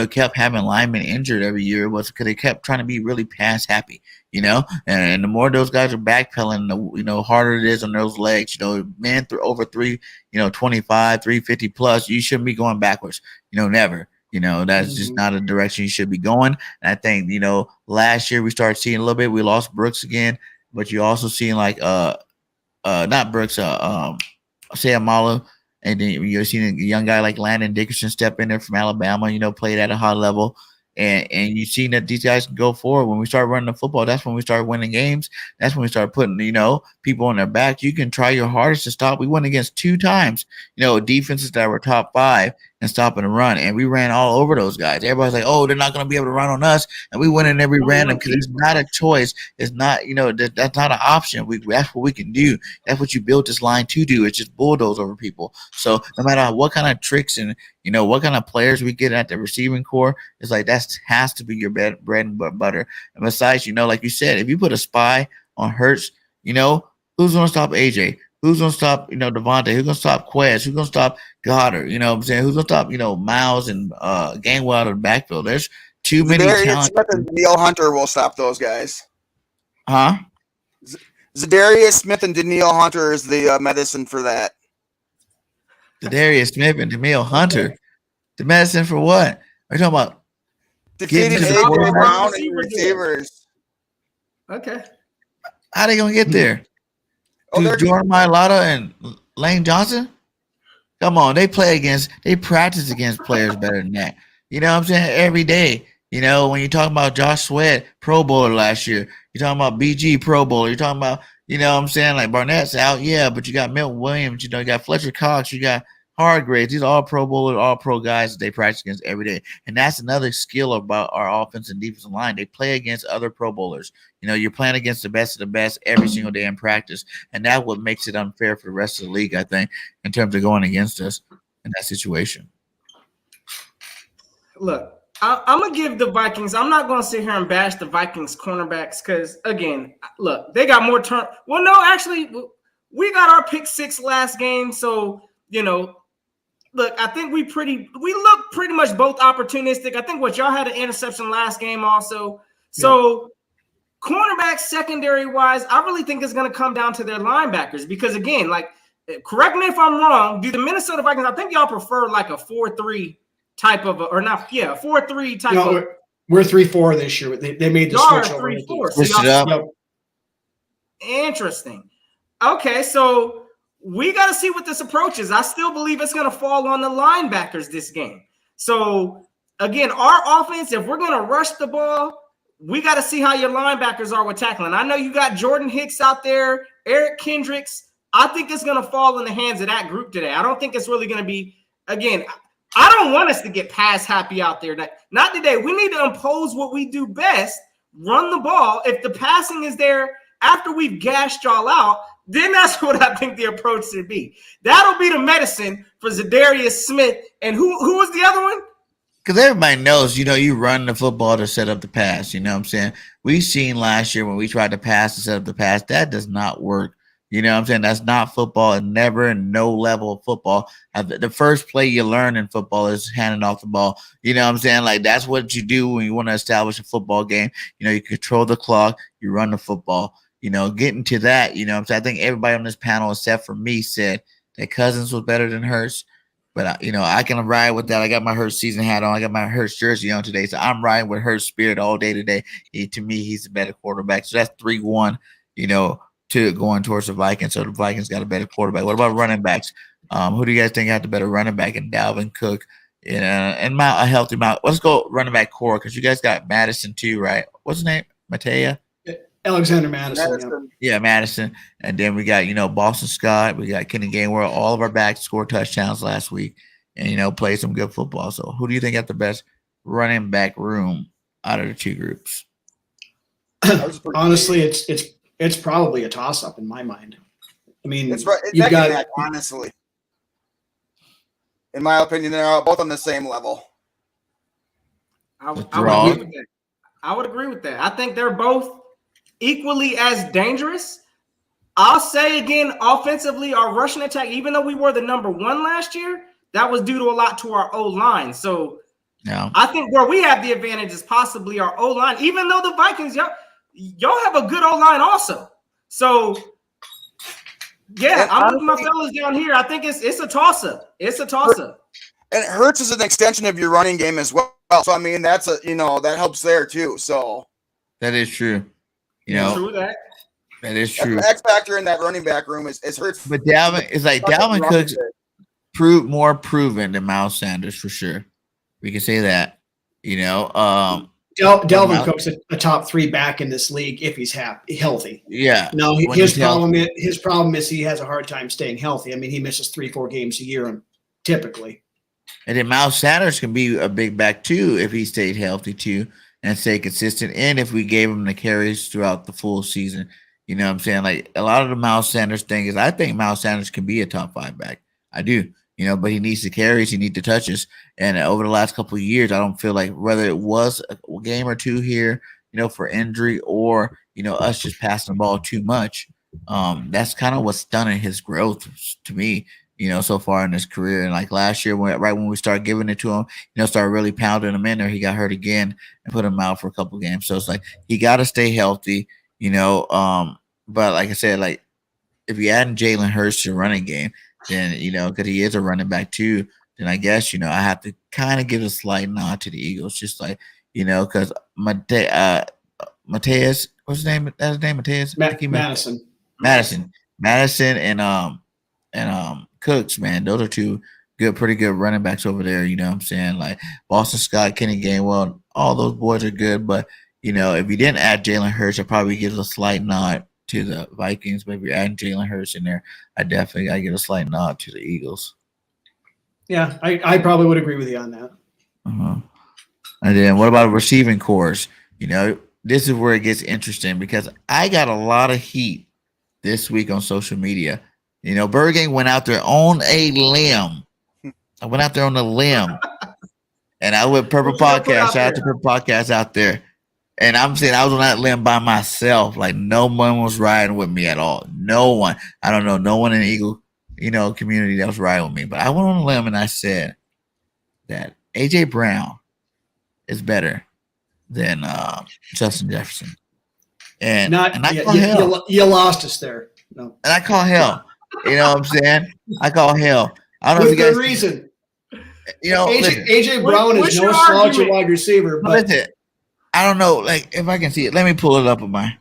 kept having linemen injured every year was because they kept trying to be really pass happy, and the more those guys are backpedaling, the harder it is on those legs. Men through over 325, 350 plus, you shouldn't be going backwards, never. That's just not a direction you should be going. And I think, last year we started seeing a little bit. We lost Brooks again, but you also seeing like not Brooks, Sayamala. And then you're seeing a young guy like Landon Dickerson step in there from Alabama, played at a high level. And you've seen that these guys can go forward. When we start running the football, that's when we start winning games. That's when we start putting, people on their back. You can try your hardest to stop. We went against 2 times, defenses that were top 5 and stopping the run. And we ran all over those guys. Everybody's like, oh, they're not going to be able to run on us. And we went in every random because it's not a choice. It's not, that's not an option. That's what we can do. That's what you built this line to do. It's just bulldoze over people. So no matter what kind of tricks and, what kind of players we get at the receiving core, it's like that has to be your bread and butter. And besides, like you said, if you put a spy on Hurts, who's going to stop AJ? Who's going to stop, Devontae? Who's going to stop Quez? Who's going to stop Goddard? You know what I'm saying? Who's going to stop, Miles and Gainwell out of the backfield? There's too many talent. Danielle Hunter will stop those guys. Huh? Zadarius Smith and Danielle Hunter is the medicine for that. Zadarius Smith and Danielle Hunter. The medicine for what? Are you talking about defeating AJ Brown and receivers? Okay. How they gonna get there? Jordan Mailata and Lane Johnson? Come on, they practice against players better than that. You know what I'm saying? Every day. When you're talking about Josh Sweat, Pro Bowler last year, you're talking about BG Pro Bowler, you're talking about, what I'm saying, like Barnett's out, yeah, but you got Milton Williams, you got Fletcher Cox, you got, hard grades. These are all Pro Bowlers, all pro guys that they practice against every day. And that's another skill about our offense and defensive line. They play against other Pro Bowlers. You're playing against the best of the best every single day in practice. And that's what makes it unfair for the rest of the league, I think, in terms of going against us in that situation. Look, I'm going to give the Vikings – I'm not going to sit here and bash the Vikings cornerbacks because, again, look, they got more turn – well, no, actually, we got our pick 6 last game. So, look, I think we look pretty much both opportunistic. I think y'all had an interception last game also. So, cornerbacks secondary-wise, I really think it's going to come down to their linebackers because, again, correct me if I'm wrong, do the Minnesota Vikings – I think y'all prefer like a 4-3 type of, or not, 4-3 type of. We're 3-4 this year. They made the switch over. 3-4. Switch it up. Interesting. Okay, so we got to see what this approach is. I still believe it's going to fall on the linebackers this game. So, again, our offense, if we're going to rush the ball, we got to see how your linebackers are with tackling. I know you got Jordan Hicks out there, Eric Kendricks. I think it's going to fall in the hands of that group today. I don't think it's really going to be, again, I don't want us to get pass happy out there. Not today. We need to impose what we do best, run the ball. If the passing is there after we've gashed y'all out, then that's what I think the approach should be. That'll be the medicine for Zadarius Smith. And who was the other one? Because everybody knows, you run the football to set up the pass. You know what I'm saying? We've seen last year when we tried to pass to set up the pass, that does not work. You know what I'm saying? That's not football, and never no level of football. The first play you learn in football is handing off the ball. You know what I'm saying? That's what you do when you want to establish a football game. You control the clock, you run the football. Getting to that, I'm saying? I think everybody on this panel except for me said that Cousins was better than Hurts. But, I can ride with that. I got my Hurts season hat on. I got my Hurts jersey on today. So I'm riding with Hurts spirit all day today. To me, he's a better quarterback. So that's 3-1, to going towards the Vikings. So the Vikings got a better quarterback. What about running backs? Who do you guys think got the better running back in Dalvin Cook and a healthy Mount? Let's go running back core because you guys got Madison too, right? What's his name? Matea? Alexander Madison. Yeah, Madison. And then we got, Boston Scott. We got Kenny Gainwell. All of our backs scored touchdowns last week and, played some good football. So who do you think got the best running back room out of the two groups? Honestly, it's probably a toss-up in my mind. I mean, you've got honestly, in my opinion, they're both on the same level. I would agree with that. I think they're both equally as dangerous. I'll say again, offensively, our rushing attack, even though we were the number 1 last year, that was due to a lot to our O-line. So I think where we have the advantage is possibly our O-line, even though the Vikings, y'all have a good O-line also. So, yeah, I'm with my fellas down here. I think it's a toss-up. It's a toss-up. And Hurts is an extension of your running game as well. So, I mean, that's that helps there too. So that is true. True that. That is true. The X factor in that running back room is Hurts. But Dalvin Cook's more proven than Miles Sanders for sure. We can say that. Dalvin Cook's a top 3 back in this league if he's healthy. Yeah. No, his problem is he has a hard time staying healthy. I mean, he misses 3-4 games a year typically. And then Miles Sanders can be a big back too if he stayed healthy too and stay consistent. And if we gave him the carries throughout the full season, you know what I'm saying? A lot of the Miles Sanders thing is I think Miles Sanders can be a top 5 back. I do. But he needs the carries, he needs the touches. And over the last couple of years, I don't feel like whether it was a game or two here, for injury or, us just passing the ball too much, that's kind of what's stunning his growth to me, so far in his career. And last year, right when we started giving it to him, started really pounding him in there, he got hurt again and put him out for a couple of games. So it's he got to stay healthy, but like I said, if you add Jalen Hurts to your running game, then, because he is a running back too, then I guess, I have to kind of give a slight nod to the Eagles, just because Mateus, what's his name? That's his name, Mateus? Madison and Cooks, man, those are two pretty good running backs over there. You know what I'm saying? Boston Scott, Kenny Gainwell, all those boys are good. But, if you didn't add Jalen Hurts, I'd probably give a slight nod to the Vikings. Maybe adding Jalen Hurts in there, I give a slight nod to the Eagles. Yeah, I probably would agree with you on that. Uh-huh. And then what about receiving cores? You know, this is where it gets interesting because I got a lot of heat this week on social media. You know, BIRDGANG went out there on a limb. I went out there on a limb. And I went Purple Podcast. Shout out to Purple Podcast out there. And I'm saying I was on that limb by myself. Like no one was riding with me at all. No one. I don't know. No one in the Eagle, community that was riding with me. But I went on a limb and I said that AJ Brown is better than Justin Jefferson. And I call hell. You lost us there. No. And I call hell. You know what I'm saying? I call hell. I don't know if you guys reason. AJ Brown is no slouch at wide receiver. But listen, I don't know, like if I can see it. Let me pull it up with my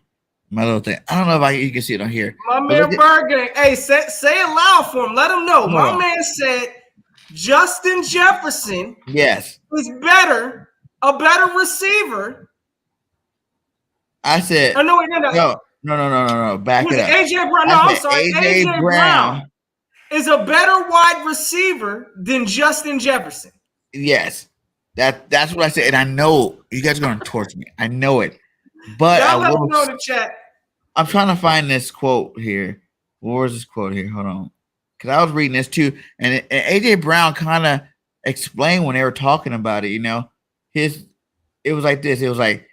little thing. I don't know if you can see it on here. My man BIRDGANG, hey, say it loud for him. Let him know. My man said Justin Jefferson, yes, is a better receiver. I said no. Back it up. AJ Brown. No, I'm sorry. AJ Brown is a better wide receiver than Justin Jefferson. Yes. That's what I said. And I know you guys are going to torch me. I know it. But y'all let me know in the chat. I'm trying to find this quote here. Where's this quote here? Hold on. Because I was reading this too. And AJ Brown kind of explained when they were talking about it, it was like this. It was like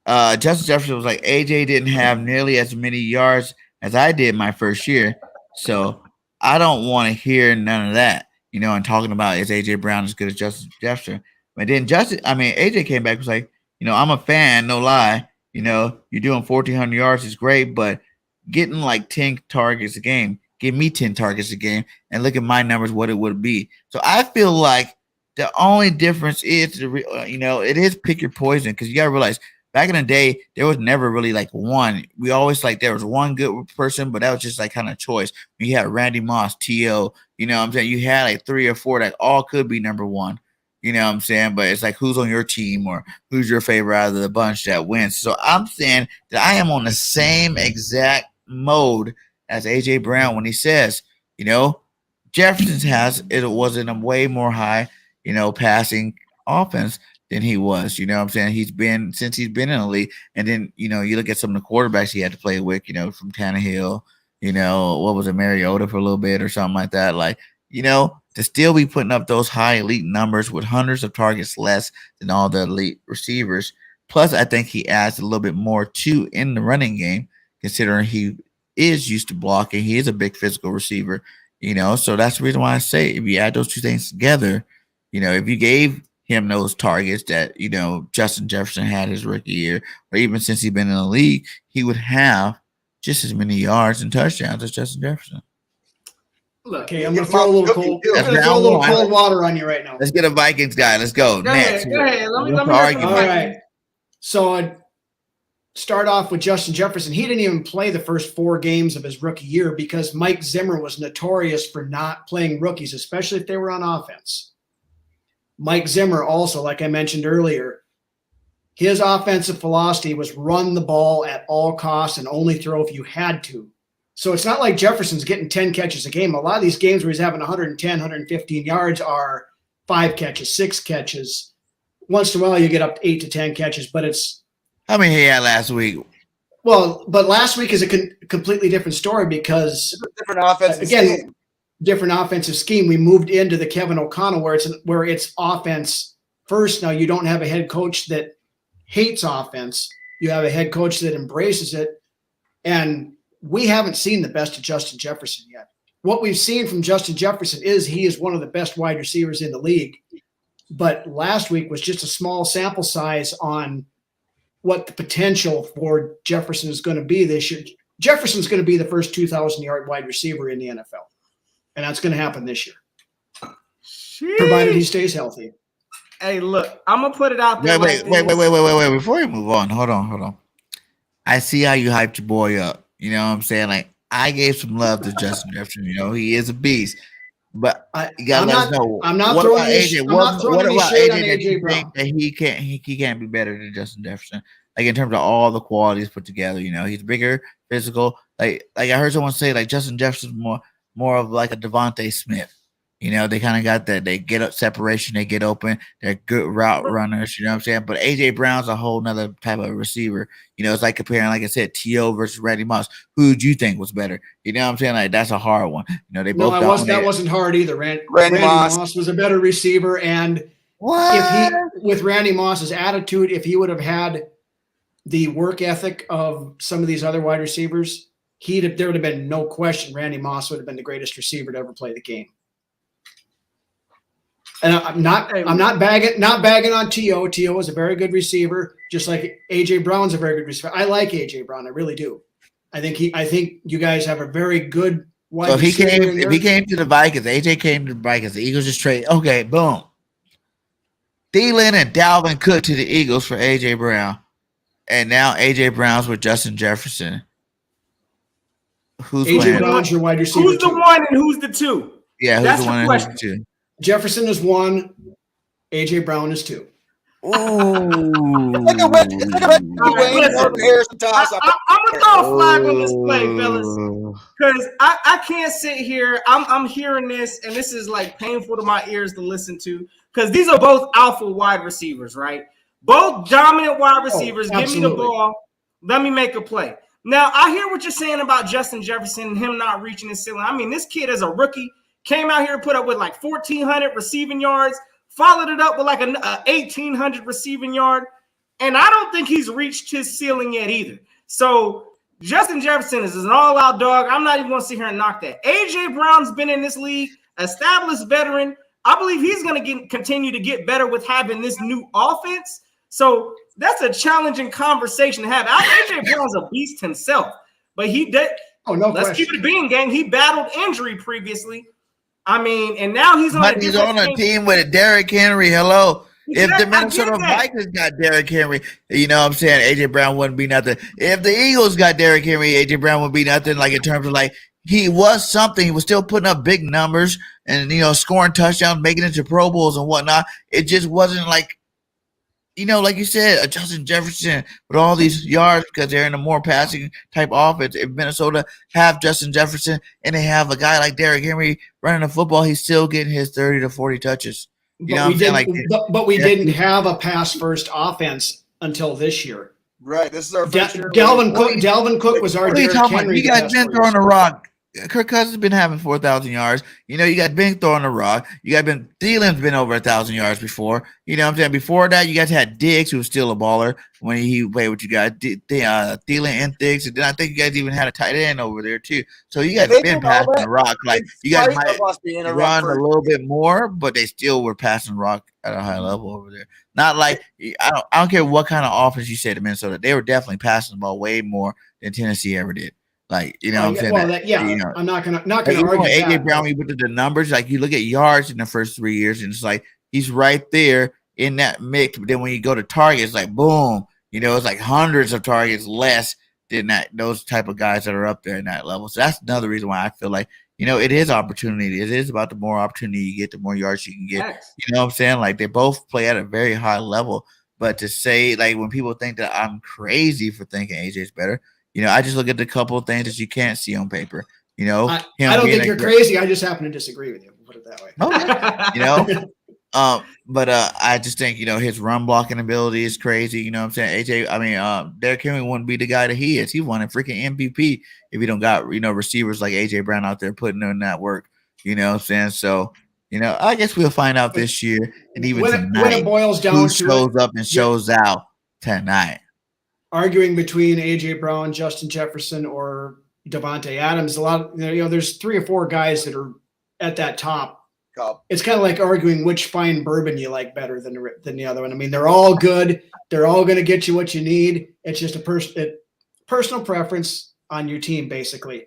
Justin Jefferson was like, AJ didn't have nearly as many yards as I did my first year. So I don't want to hear none of that, and talking about is AJ Brown as good as Justin Jefferson. But then AJ came back and was like, I'm a fan, no lie. You're doing 1,400 yards is great, but getting like 10 targets a game, give me 10 targets a game and look at my numbers, what it would be. So I feel like the only difference is, it is pick your poison because you got to realize back in the day, there was never really like one. We always there was one good person, but that was just like kind of choice. You had Randy Moss, T.O., what I'm saying? You had like 3 or 4 that all could be number one. You know what I'm saying? But it's like who's on your team or who's your favorite out of the bunch that wins. So I'm saying that I am on the same exact mode as AJ Brown when he says, Jefferson's was in a way more high, passing offense than he was. You know what I'm saying? Since he's been in the league. And then, you look at some of the quarterbacks he had to play with, from Tannehill, what was it, Mariota for a little bit or something like that. Like, to still be putting up those high elite numbers with hundreds of targets less than all the elite receivers. Plus, I think he adds a little bit more too in the running game, considering he is used to blocking. He is a big physical receiver, so that's the reason why I say if you add those two things together, if you gave him those targets that, Justin Jefferson had his rookie year, or even since he's been in the league, he would have just as many yards and touchdowns as Justin Jefferson. Look, okay, I'm gonna throw a little cold water on you right now. Let's get a Vikings guy. Let's go. Next. Go ahead. Let me all right. So I'd start off with Justin Jefferson. He didn't even play the first 4 games of his rookie year because Mike Zimmer was notorious for not playing rookies, especially if they were on offense. Mike Zimmer also, like I mentioned earlier, his offensive philosophy was run the ball at all costs and only throw if you had to. So it's not like Jefferson's getting 10 catches a game. A lot of these games where he's having 110, 115 yards are 5 catches, 6 catches. Once in a while you get up to 8 to 10 catches, but it's – how many he had last week? Well, but last week is a completely different story because – different offensive scheme. Different offensive scheme. We moved into the Kevin O'Connell where it's offense first. Now you don't have a head coach that hates offense. You have a head coach that embraces it. And we haven't seen the best of Justin Jefferson yet. What we've seen from Justin Jefferson is he is one of the best wide receivers in the league. But last week was just a small sample size on what the potential for Jefferson is going to be this year. Jefferson's going to be the first 2,000-yard wide receiver in the NFL. And that's going to happen this year, provided he stays healthy. Hey, look, I'm going to put it out there. Wait. Before you move on, hold on. I see how you hyped your boy up. You know what I'm saying? Like, I gave some love to Justin Jefferson. He is a beast. But you got to let us know. I'm not throwing AJ. What about AJ that you think that he can't be better than Justin Jefferson? Like, in terms of all the qualities put together, he's bigger, physical. Like I heard someone say, like, Justin Jefferson's more of like a Devontae Smith. You know, they kind of got that. They get up separation. They get open. They're good route runners. You know what I'm saying? But AJ Brown's a whole nother type of receiver. You know, it's like comparing, like I said, T.O. versus Randy Moss. Who do you think was better? You know what I'm saying? Like, that's a hard one. You know, they both dominated. That wasn't hard either. Randy Moss. Moss was a better receiver, and with Randy Moss's attitude, if he would have had the work ethic of some of these other wide receivers, there would have been no question Randy Moss would have been the greatest receiver to ever play the game. And I'm not bagging on T.O. T.O. is a very good receiver, just like AJ Brown's a very good receiver. I like AJ Brown, I really do. I think you guys have a very good wide receiver. If he came to the Vikings, AJ came to the Vikings, the Eagles just trade. Okay, boom. Thielen and Dalvin Cook to the Eagles for AJ Brown. And now AJ Brown's with Justin Jefferson. Who's AJ Brown's your wide receiver? Who's the one and who's the two? Yeah, that's the one and who's the two? Jefferson is 1. AJ Brown is 2. Ooh. I'm gonna throw a flag on this play, fellas, because I can't sit here. I'm hearing this, and this is like painful to my ears to listen to, because these are both alpha wide receivers, right? Both dominant wide receivers. Give me the ball. Let me make a play. Now, I hear what you're saying about Justin Jefferson and him not reaching his ceiling. I mean, this kid as a rookie came out here, put up with like 1,400 receiving yards, followed it up with like an 1,800 receiving yard, and I don't think he's reached his ceiling yet either. So Justin Jefferson is an all-out dog. I'm not even going to sit here and knock that. A.J. Brown's been in this league, established veteran. I believe he's going to continue to get better with having this new offense. So that's a challenging conversation to have. A.J. Brown's a beast himself, but he did. Oh, no Let's question. keep it being, gang. He battled injury previously. I mean, and now he's on a team with Derrick Henry. Hello. If the Minnesota Vikings got Derrick Henry, you know what I'm saying, AJ Brown wouldn't be nothing. If the Eagles got Derrick Henry, AJ Brown would be nothing. Like, in terms of, like, he was something. He was still putting up big numbers and, you know, scoring touchdowns, making it to Pro Bowls and whatnot. It just wasn't like, you know, like you said, Justin Jefferson with all these yards, because they're in a more passing type offense. If Minnesota have Justin Jefferson and they have a guy like Derrick Henry running the football, he's still getting his 30 to 40 touches. You know what I'm saying? Like, but we didn't have a pass-first offense until this year. Right. This is our first year. Dalvin Cook was our Derrick Henry. You guys been throwing the rock. Kirk Cousins been having 4,000 yards. You know, you got Ben throwing the rock. You got Thielen's been over 1,000 yards before. You know what I'm saying? Before that, you guys had Diggs, who was still a baller when he played with you guys. Thielen and Diggs. And then I think you guys even had a tight end over there too. So you guys been passing the rock. Like, you guys might run a little bit more, but they still were passing the rock at a high level over there. Not like, I don't care what kind of offense you say to Minnesota. They were definitely passing the ball way more than Tennessee ever did. Like, you know what I'm saying? Well, you know, I'm not gonna argue AJ Brown, you look at the numbers, like you look at yards in the first 3 years, and it's like he's right there in that mix. But then when you go to targets, like boom, you know, it's like hundreds of targets less than those type of guys that are up there in that level. So that's another reason why I feel like, you know, it is opportunity. It is about the more opportunity you get, the more yards you can get. Yes. You know what I'm saying? Like, they both play at a very high level. But to say, like, when people think that I'm crazy for thinking AJ's better, you know, I just look at the couple of things that you can't see on paper. You know, I don't think you're crazy. I just happen to disagree with you. Put it that way. Okay. You know, but I just think, you know, his run blocking ability is crazy. You know what I'm saying? Derrick Henry wouldn't be the guy that he is. He won a freaking MVP if he don't got, you know, receivers like AJ Brown out there putting in that work. You know what I'm saying? So, you know, I guess we'll find out this year, and even tonight, when it boils down who to shows up and shows out tonight. Arguing between AJ Brown, Justin Jefferson, or Davante Adams, there's 3 or 4 guys that are at that top. It's kind of like arguing which fine bourbon you like better than the other one. I mean, they're all good. They're all going to get you what you need. It's just a personal preference on your team, basically.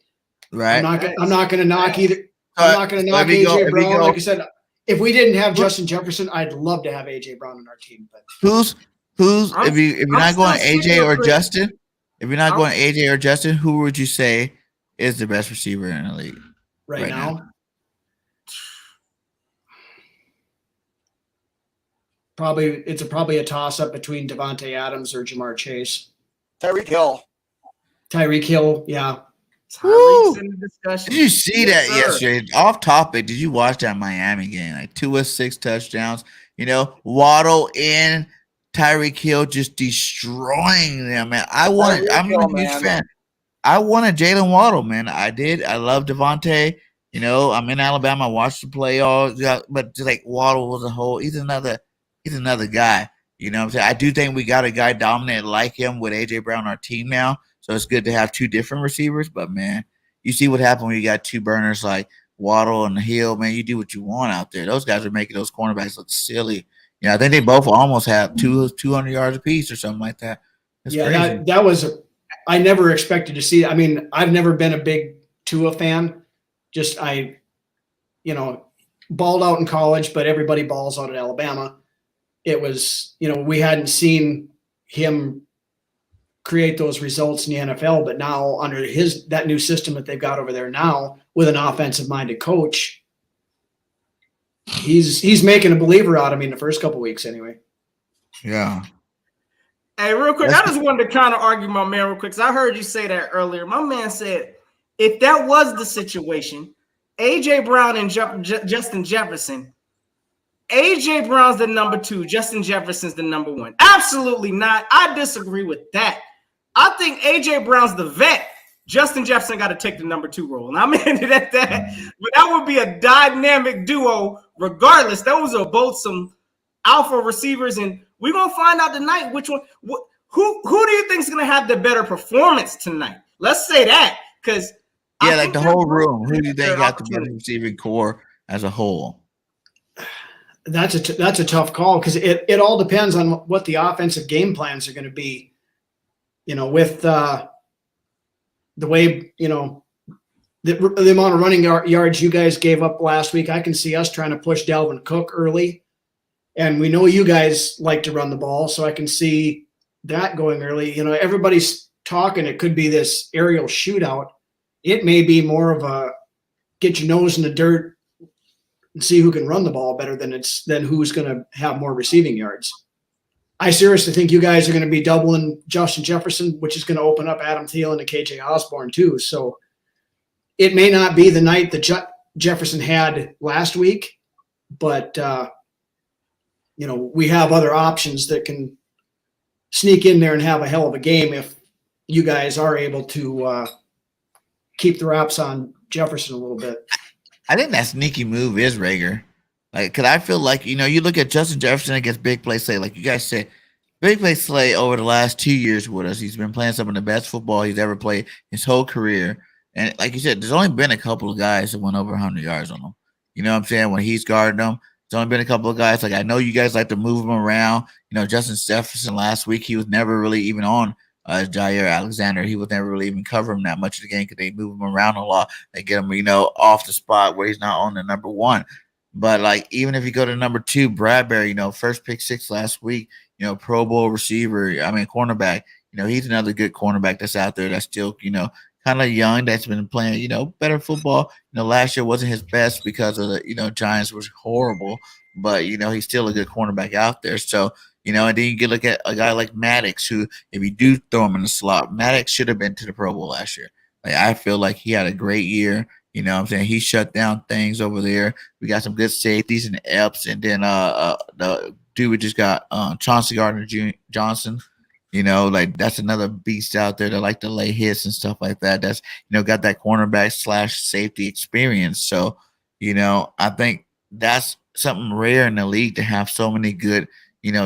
Right. I'm not going to knock either. I'm not going to knock AJ Brown. Like I said, if we didn't have Justin Jefferson, I'd love to have AJ Brown on our team. But if you're not going AJ or Justin, who would you say is the best receiver in the league right now? It's probably a toss up between Davante Adams or Jamar Chase. Tyreek Hill, yeah. Tyreek's in the discussion. Did you see Yes, that sir. yesterday? Off topic, did you watch that Miami game? Like 2 with 6 touchdowns. Waddle and Tyreek Hill just destroying them, man. I'm a huge fan. I wanted Jalen Waddle, man. I did. I love Devontae. I'm in Alabama. I watched the play all, but just like Waddle was a whole. He's another guy. You know what I'm saying? I do think we got a guy dominant like him with AJ Brown on our team now. So it's good to have 2 different receivers. But man, you see what happened when you got 2 burners like Waddle and Hill. Man, you do what you want out there. Those guys are making those cornerbacks look silly. I think they both almost have 200 yards apiece or something like that. That's crazy. That was. I never expected to see. I mean, I've never been a big Tua fan. Just balled out in college, but everybody balls out at Alabama. It was, we hadn't seen him create those results in the NFL, but now under that new system that they've got over there now with an offensive-minded coach, he's making a believer out of me in the first couple weeks anyway. Yeah. Hey, real quick, I just wanted to kind of argue my man real quick because I heard you say that earlier. My man said if that was the situation, A.J. Brown and Justin Jefferson, A.J. Brown's the number 2, Justin Jefferson's the number 1. Absolutely not. I disagree with that. I think A.J. Brown's the vet. Justin Jefferson got to take the number 2 role, and I'm ended at that. But that would be a dynamic duo regardless. Those are both some alpha receivers, and we're going to find out tonight which one. Who do you think is going to have the better performance tonight? Let's say that because like the whole room. Who do you think got the better receiving core as a whole? That's a tough call because it all depends on what the offensive game plans are going to be. With the way the amount of running yards you guys gave up last week, I can see us trying to push Dalvin Cook early. And we know you guys like to run the ball, so I can see that going early. Everybody's talking. It could be this aerial shootout. It may be more of a get your nose in the dirt and see who can run the ball better than who's going to have more receiving yards. I seriously think you guys are going to be doubling Justin Jefferson, which is going to open up Adam Thielen and KJ Osborne too. So it may not be the night that Jefferson had last week, but we have other options that can sneak in there and have a hell of a game if you guys are able to keep the wraps on Jefferson a little bit. I think that sneaky move is Reagor. Because I feel like, you look at Justin Jefferson against Big Play Slay, like you guys said, Big Play Slay over the last 2 years with us, he's been playing some of the best football he's ever played his whole career. And like you said, there's only been a couple of guys that went over 100 yards on him. You know what I'm saying? When he's guarding them, there's only been a couple of guys. Like, I know you guys like to move him around. Justin Jefferson last week, he was never really even on Jair Alexander. He was never really even covering that much of the game because they move him around a lot. They get him, off the spot where he's not on the number 1. But like, even if you go to number 2, Bradbury, first pick 6 last week, Pro Bowl receiver, cornerback, he's another good cornerback that's out there that's still, kind of young, that's been playing, better football. Last year wasn't his best because of the, Giants was horrible, but, he's still a good cornerback out there. So, and then you can look at a guy like Maddox, who, if you do throw him in the slot, Maddox should have been to the Pro Bowl last year. Like, I feel like he had a great year. You know what I'm saying? He shut down things over there. We got some good safeties and Epps. And then the dude we just got, Chauncey Gardner-Johnson. That's another beast out there that like to lay hits and stuff like that. That's, got that cornerback / safety experience. So, I think that's something rare in the league to have so many good,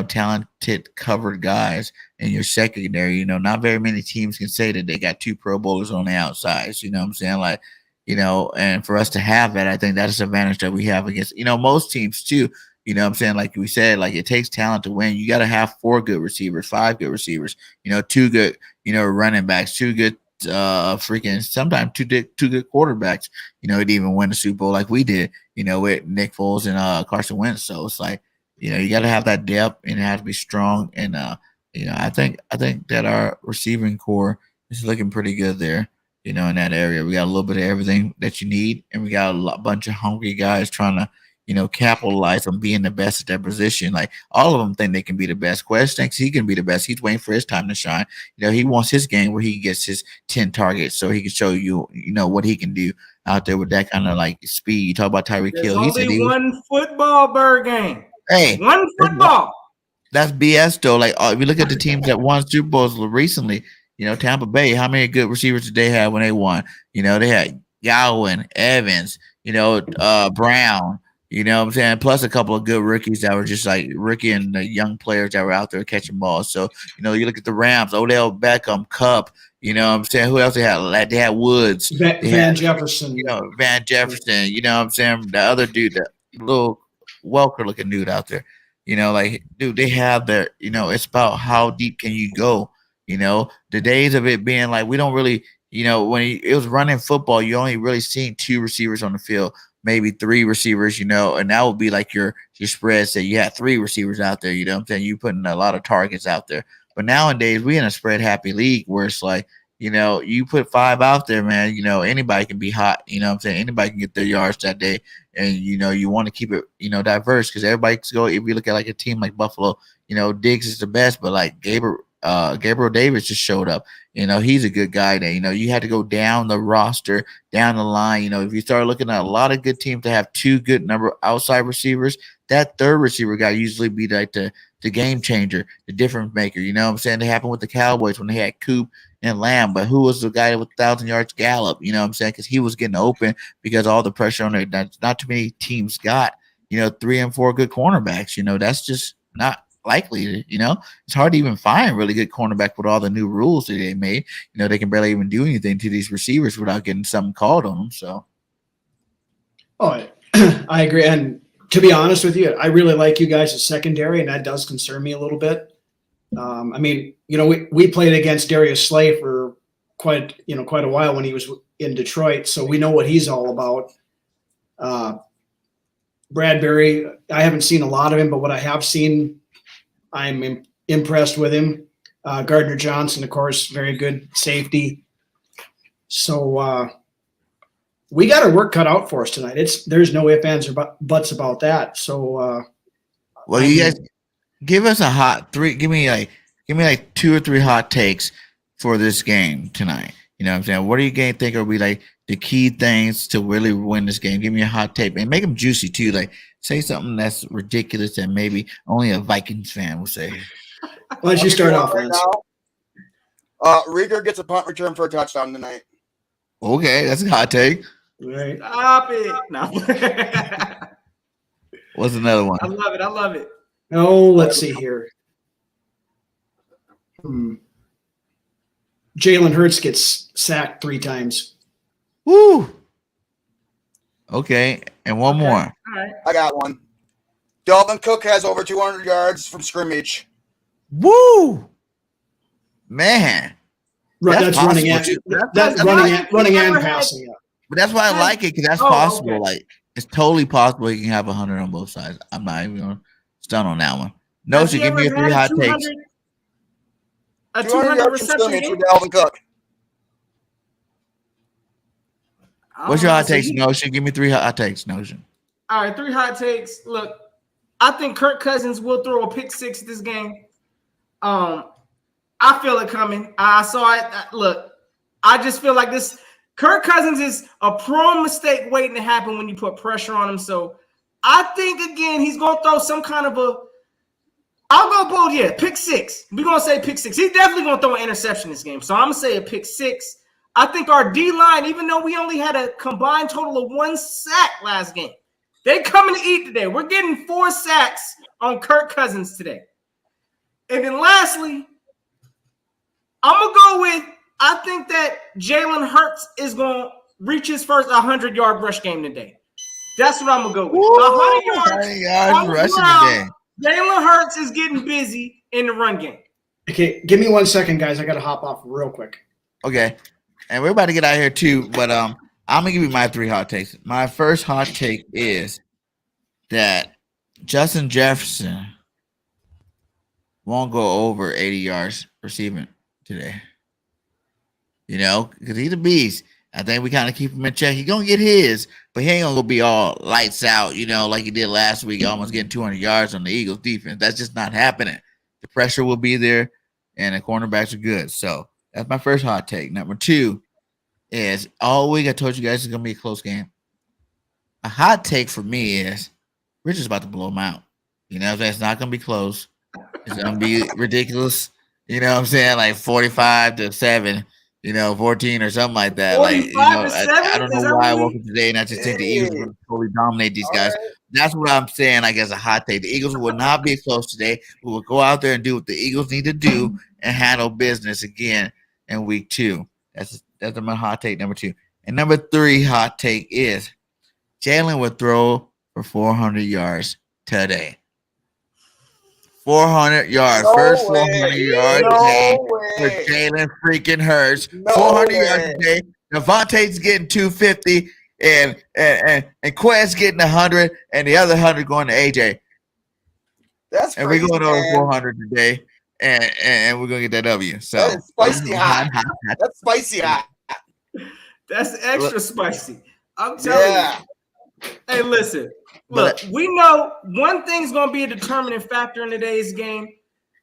talented covered guys in your secondary. Not very many teams can say that they got 2 Pro Bowlers on the outsides. You know what I'm saying? Like, and for us to have that, I think that's an advantage that we have against, most teams too. You know what I'm saying? Like we said, like it takes talent to win. You got to have 4 good receivers, 5 good receivers, 2 good, running backs, 2 good, sometimes 2 good quarterbacks, to even win the Super Bowl like we did, with Nick Foles and Carson Wentz. So it's like, you got to have that depth and it has to be strong. And, I think that our receiving core is looking pretty good there. In that area, we got a little bit of everything that you need, and we got a bunch of hungry guys trying to, capitalize on being the best at their position. Like all of them think they can be the best. Quest thinks he can be the best. He's waiting for his time to shine. He wants his game where he gets his 10 targets so he can show you, what he can do out there with that kind of like speed. You talk about Tyreek Hill. There's only one football bird game. Hey, one football. That's BS though. Like if you look at the teams that won Super Bowls recently, Tampa Bay, how many good receivers did they have when they won? They had Godwin, Evans, Brown, what I'm saying? Plus a couple of good rookies that were just like rookie and young players that were out there catching balls. So, you look at the Rams, Odell Beckham, Cup, what I'm saying? Who else they had? They had Woods. Van Jefferson. Van Jefferson, what I'm saying? The other dude, the little Welker looking dude out there. Dude, they have their, it's about how deep can you go? The days of it being like, we don't really, when it was running football, you only really seen 2 receivers on the field, maybe 3 receivers, and that would be like your spread. Say you had 3 receivers out there, what I'm saying? You putting a lot of targets out there. But nowadays we in a spread happy league where it's like, you put 5 out there, man, anybody can be hot, what I'm saying? Anybody can get their yards that day. And, you want to keep it, diverse because everybody can go. If you look at like a team like Buffalo, Diggs is the best, but like Gabriel Davis just showed up. He's a good guy there. You had to go down the roster, down the line. If you start looking at a lot of good teams that have 2 good number outside receivers, that 3rd receiver guy usually be like the game changer, the difference maker. What I'm saying? It happened with the Cowboys when they had Coop and Lamb, but who was the guy with 1,000 yards? Gallup, what I'm saying? Because he was getting open because all the pressure on it. Not too many teams got, 3 and 4 good cornerbacks. That's just not likely. It's hard to even find really good cornerback with all the new rules that they made. They can barely even do anything to these receivers without getting something called on them. So, I agree. And to be honest with you, I really like you guys as secondary, and that does concern me a little bit. We played against Darius Slay for quite a while when he was in Detroit, so we know what he's all about. Bradbury, I haven't seen a lot of him, but what I have seen, I'm impressed with him. Gardner Johnson, of course, very good safety. So we got our work cut out for us tonight. There's no ifs, ands, or buts about that. So, you guys give us a hot 3. Give me like 2 or 3 hot takes for this game tonight. What I'm saying? What do you guys think will be like the key things to really win this game? Give me a hot take and make them juicy too. Like say something that's ridiculous that maybe only a Vikings fan will say. Why don't you start off, Lance? Reagor gets a punt return for a touchdown tonight. Okay, that's a hot take. Right. Stop it. No. What's another one? I love it. Oh, let's see here. Jalen Hurts gets sacked 3 times. Woo. Okay, and one more. All right. I got one. Dalvin Cook has over 200 yards from scrimmage. Woo. Man. That's running and passing. Yeah. But that's why I like it because that's possible. Okay. Like it's totally possible you can have 100 on both sides. I'm not even going to stun on that one. No, so give me a 3 hot takes. A 200 reception for Dalvin Cook. What's your hot takes, Notion? Give me 3 hot takes, Notion. All right, 3 hot takes. Look, I think Kirk Cousins will throw a pick 6 this game. I feel it coming. I saw it. Look, I just feel like this. Kirk Cousins is a prone mistake waiting to happen when you put pressure on him. So I think, again, he's going to throw some kind of a – I'll go bold, yeah, pick 6. We're going to say pick 6. He's definitely going to throw an interception this game. So I'm going to say a pick 6. I think our D-line, even though we only had a combined total of 1 sack last game, they coming to eat today. We're getting 4 sacks on Kirk Cousins today. And then lastly, I'm going to go with – I think that Jalen Hurts is going to reach his first 100-yard rush game today. That's what I'm going to go with. 100 yards rushing today. Jalen Hurts is getting busy in the run game. Okay, give me 1 second, guys. I got to hop off real quick. Okay, and we're about to get out of here too, but I'm going to give you my 3 hot takes. My first hot take is that Justin Jefferson won't go over 80 yards receiving today. You know, because he's a beast. I think we kind of keep him in check. He's going to get his, but he ain't going to be all lights out, like he did last week, almost getting 200 yards on the Eagles defense. That's just not happening. The pressure will be there, and the cornerbacks are good. So that's my first hot take. Number 2 is all week I told you guys it's going to be a close game. A hot take for me is we're just about to blow them out. You know what I'm saying? It's not going to be close. It's going to be ridiculous. You know what I'm saying? Like 45-7, 14 or something like that. Like, I don't know why I woke up today and I just think the Eagles will totally dominate these guys. Right. That's what I'm saying, I guess, a hot take. The Eagles will not be close today. We will go out there and do what the Eagles need to do and handle business again in week 2. That's my hot take, number 2. And number 3 hot take is Jalen would throw for 400 yards today. 400 yards. First 400 yards today for Jalen freaking Hurts. 400 yards today. Devontae's getting 250 and Quest getting 100 and the other 100 going to AJ. That's and we're going over 400 today and we're going to get that W. So that is spicy hot. That's spicy hot. That's extra spicy. I'm telling you. Hey, listen. Look, we know one thing's going to be a determining factor in today's game.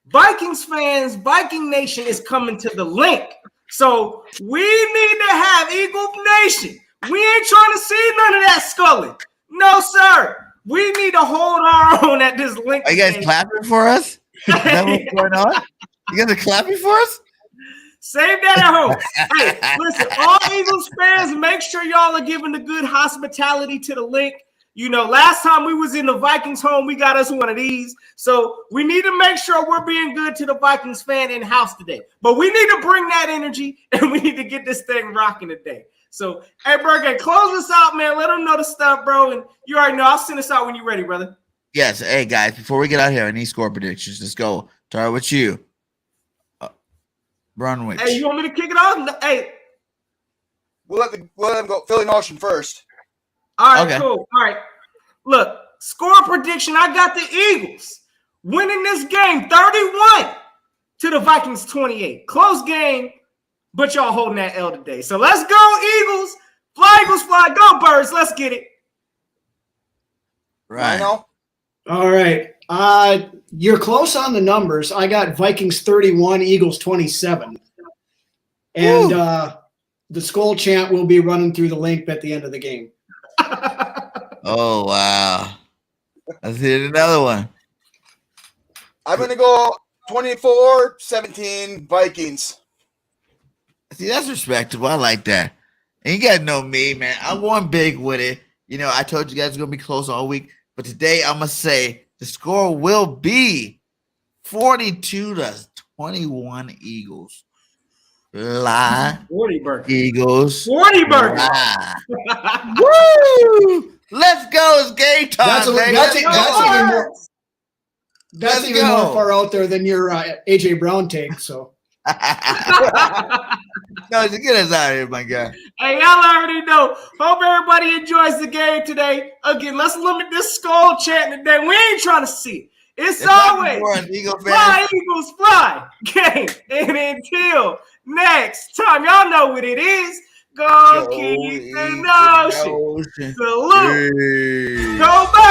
Vikings fans, Viking Nation is coming to the link. So we need to have Eagle Nation. We ain't trying to see none of that sculling. No, sir. We need to hold our own at this link. Are you guys clapping for us? Is that what's going on? You guys are clapping for us? Save that at home. Hey, listen, all Eagles fans, make sure y'all are giving the good hospitality to the link. Last time we was in the Vikings home, we got us one of these. So we need to make sure we're being good to the Vikings fan in-house today. But we need to bring that energy, and we need to get this thing rocking today. So, hey, BIRDGANG, close us out, man. Let them know the stuff, bro. And you already know. I'll send us out when you're ready, brother. Yes. Hey, guys, before we get out here, I need score predictions. Let's go. Start with you. Brunwich. Hey, you want me to kick it off? No, hey. We'll let them go. Philly Motion first. All right, okay. Cool. All right. Look, score prediction. I got the Eagles winning this game 31 to the Vikings 28. Close game, but y'all holding that L today. So let's go, Eagles. Fly, Eagles, fly. Go, Birds. Let's get it. Right. All right. You're close on the numbers. I got Vikings 31, Eagles 27. And the Skull chant will be running through the link at the end of the game. Oh, wow. Let's hit another one. I'm going to go 24-17 Vikings. See, that's respectable. I like that. And you guys know me, man. I'm going big with it. I told you guys it's going to be close all week. But today, I'm going to say the score will be 42-21 Eagles. Lie. 40 Bird. Eagles. 40 Bird. Woo! Let's go. It's game time. That's even more far out there than your AJ Brown take. So. No, just get us out of here, my guy. Hey, y'all already know. Hope everybody enjoys the game today. Again, let's limit this skull chant today. We ain't trying to see it. It's always fly, Eagles, fly. Game. And until next time, y'all know what it is. Go keep the notion. Salute. Go back.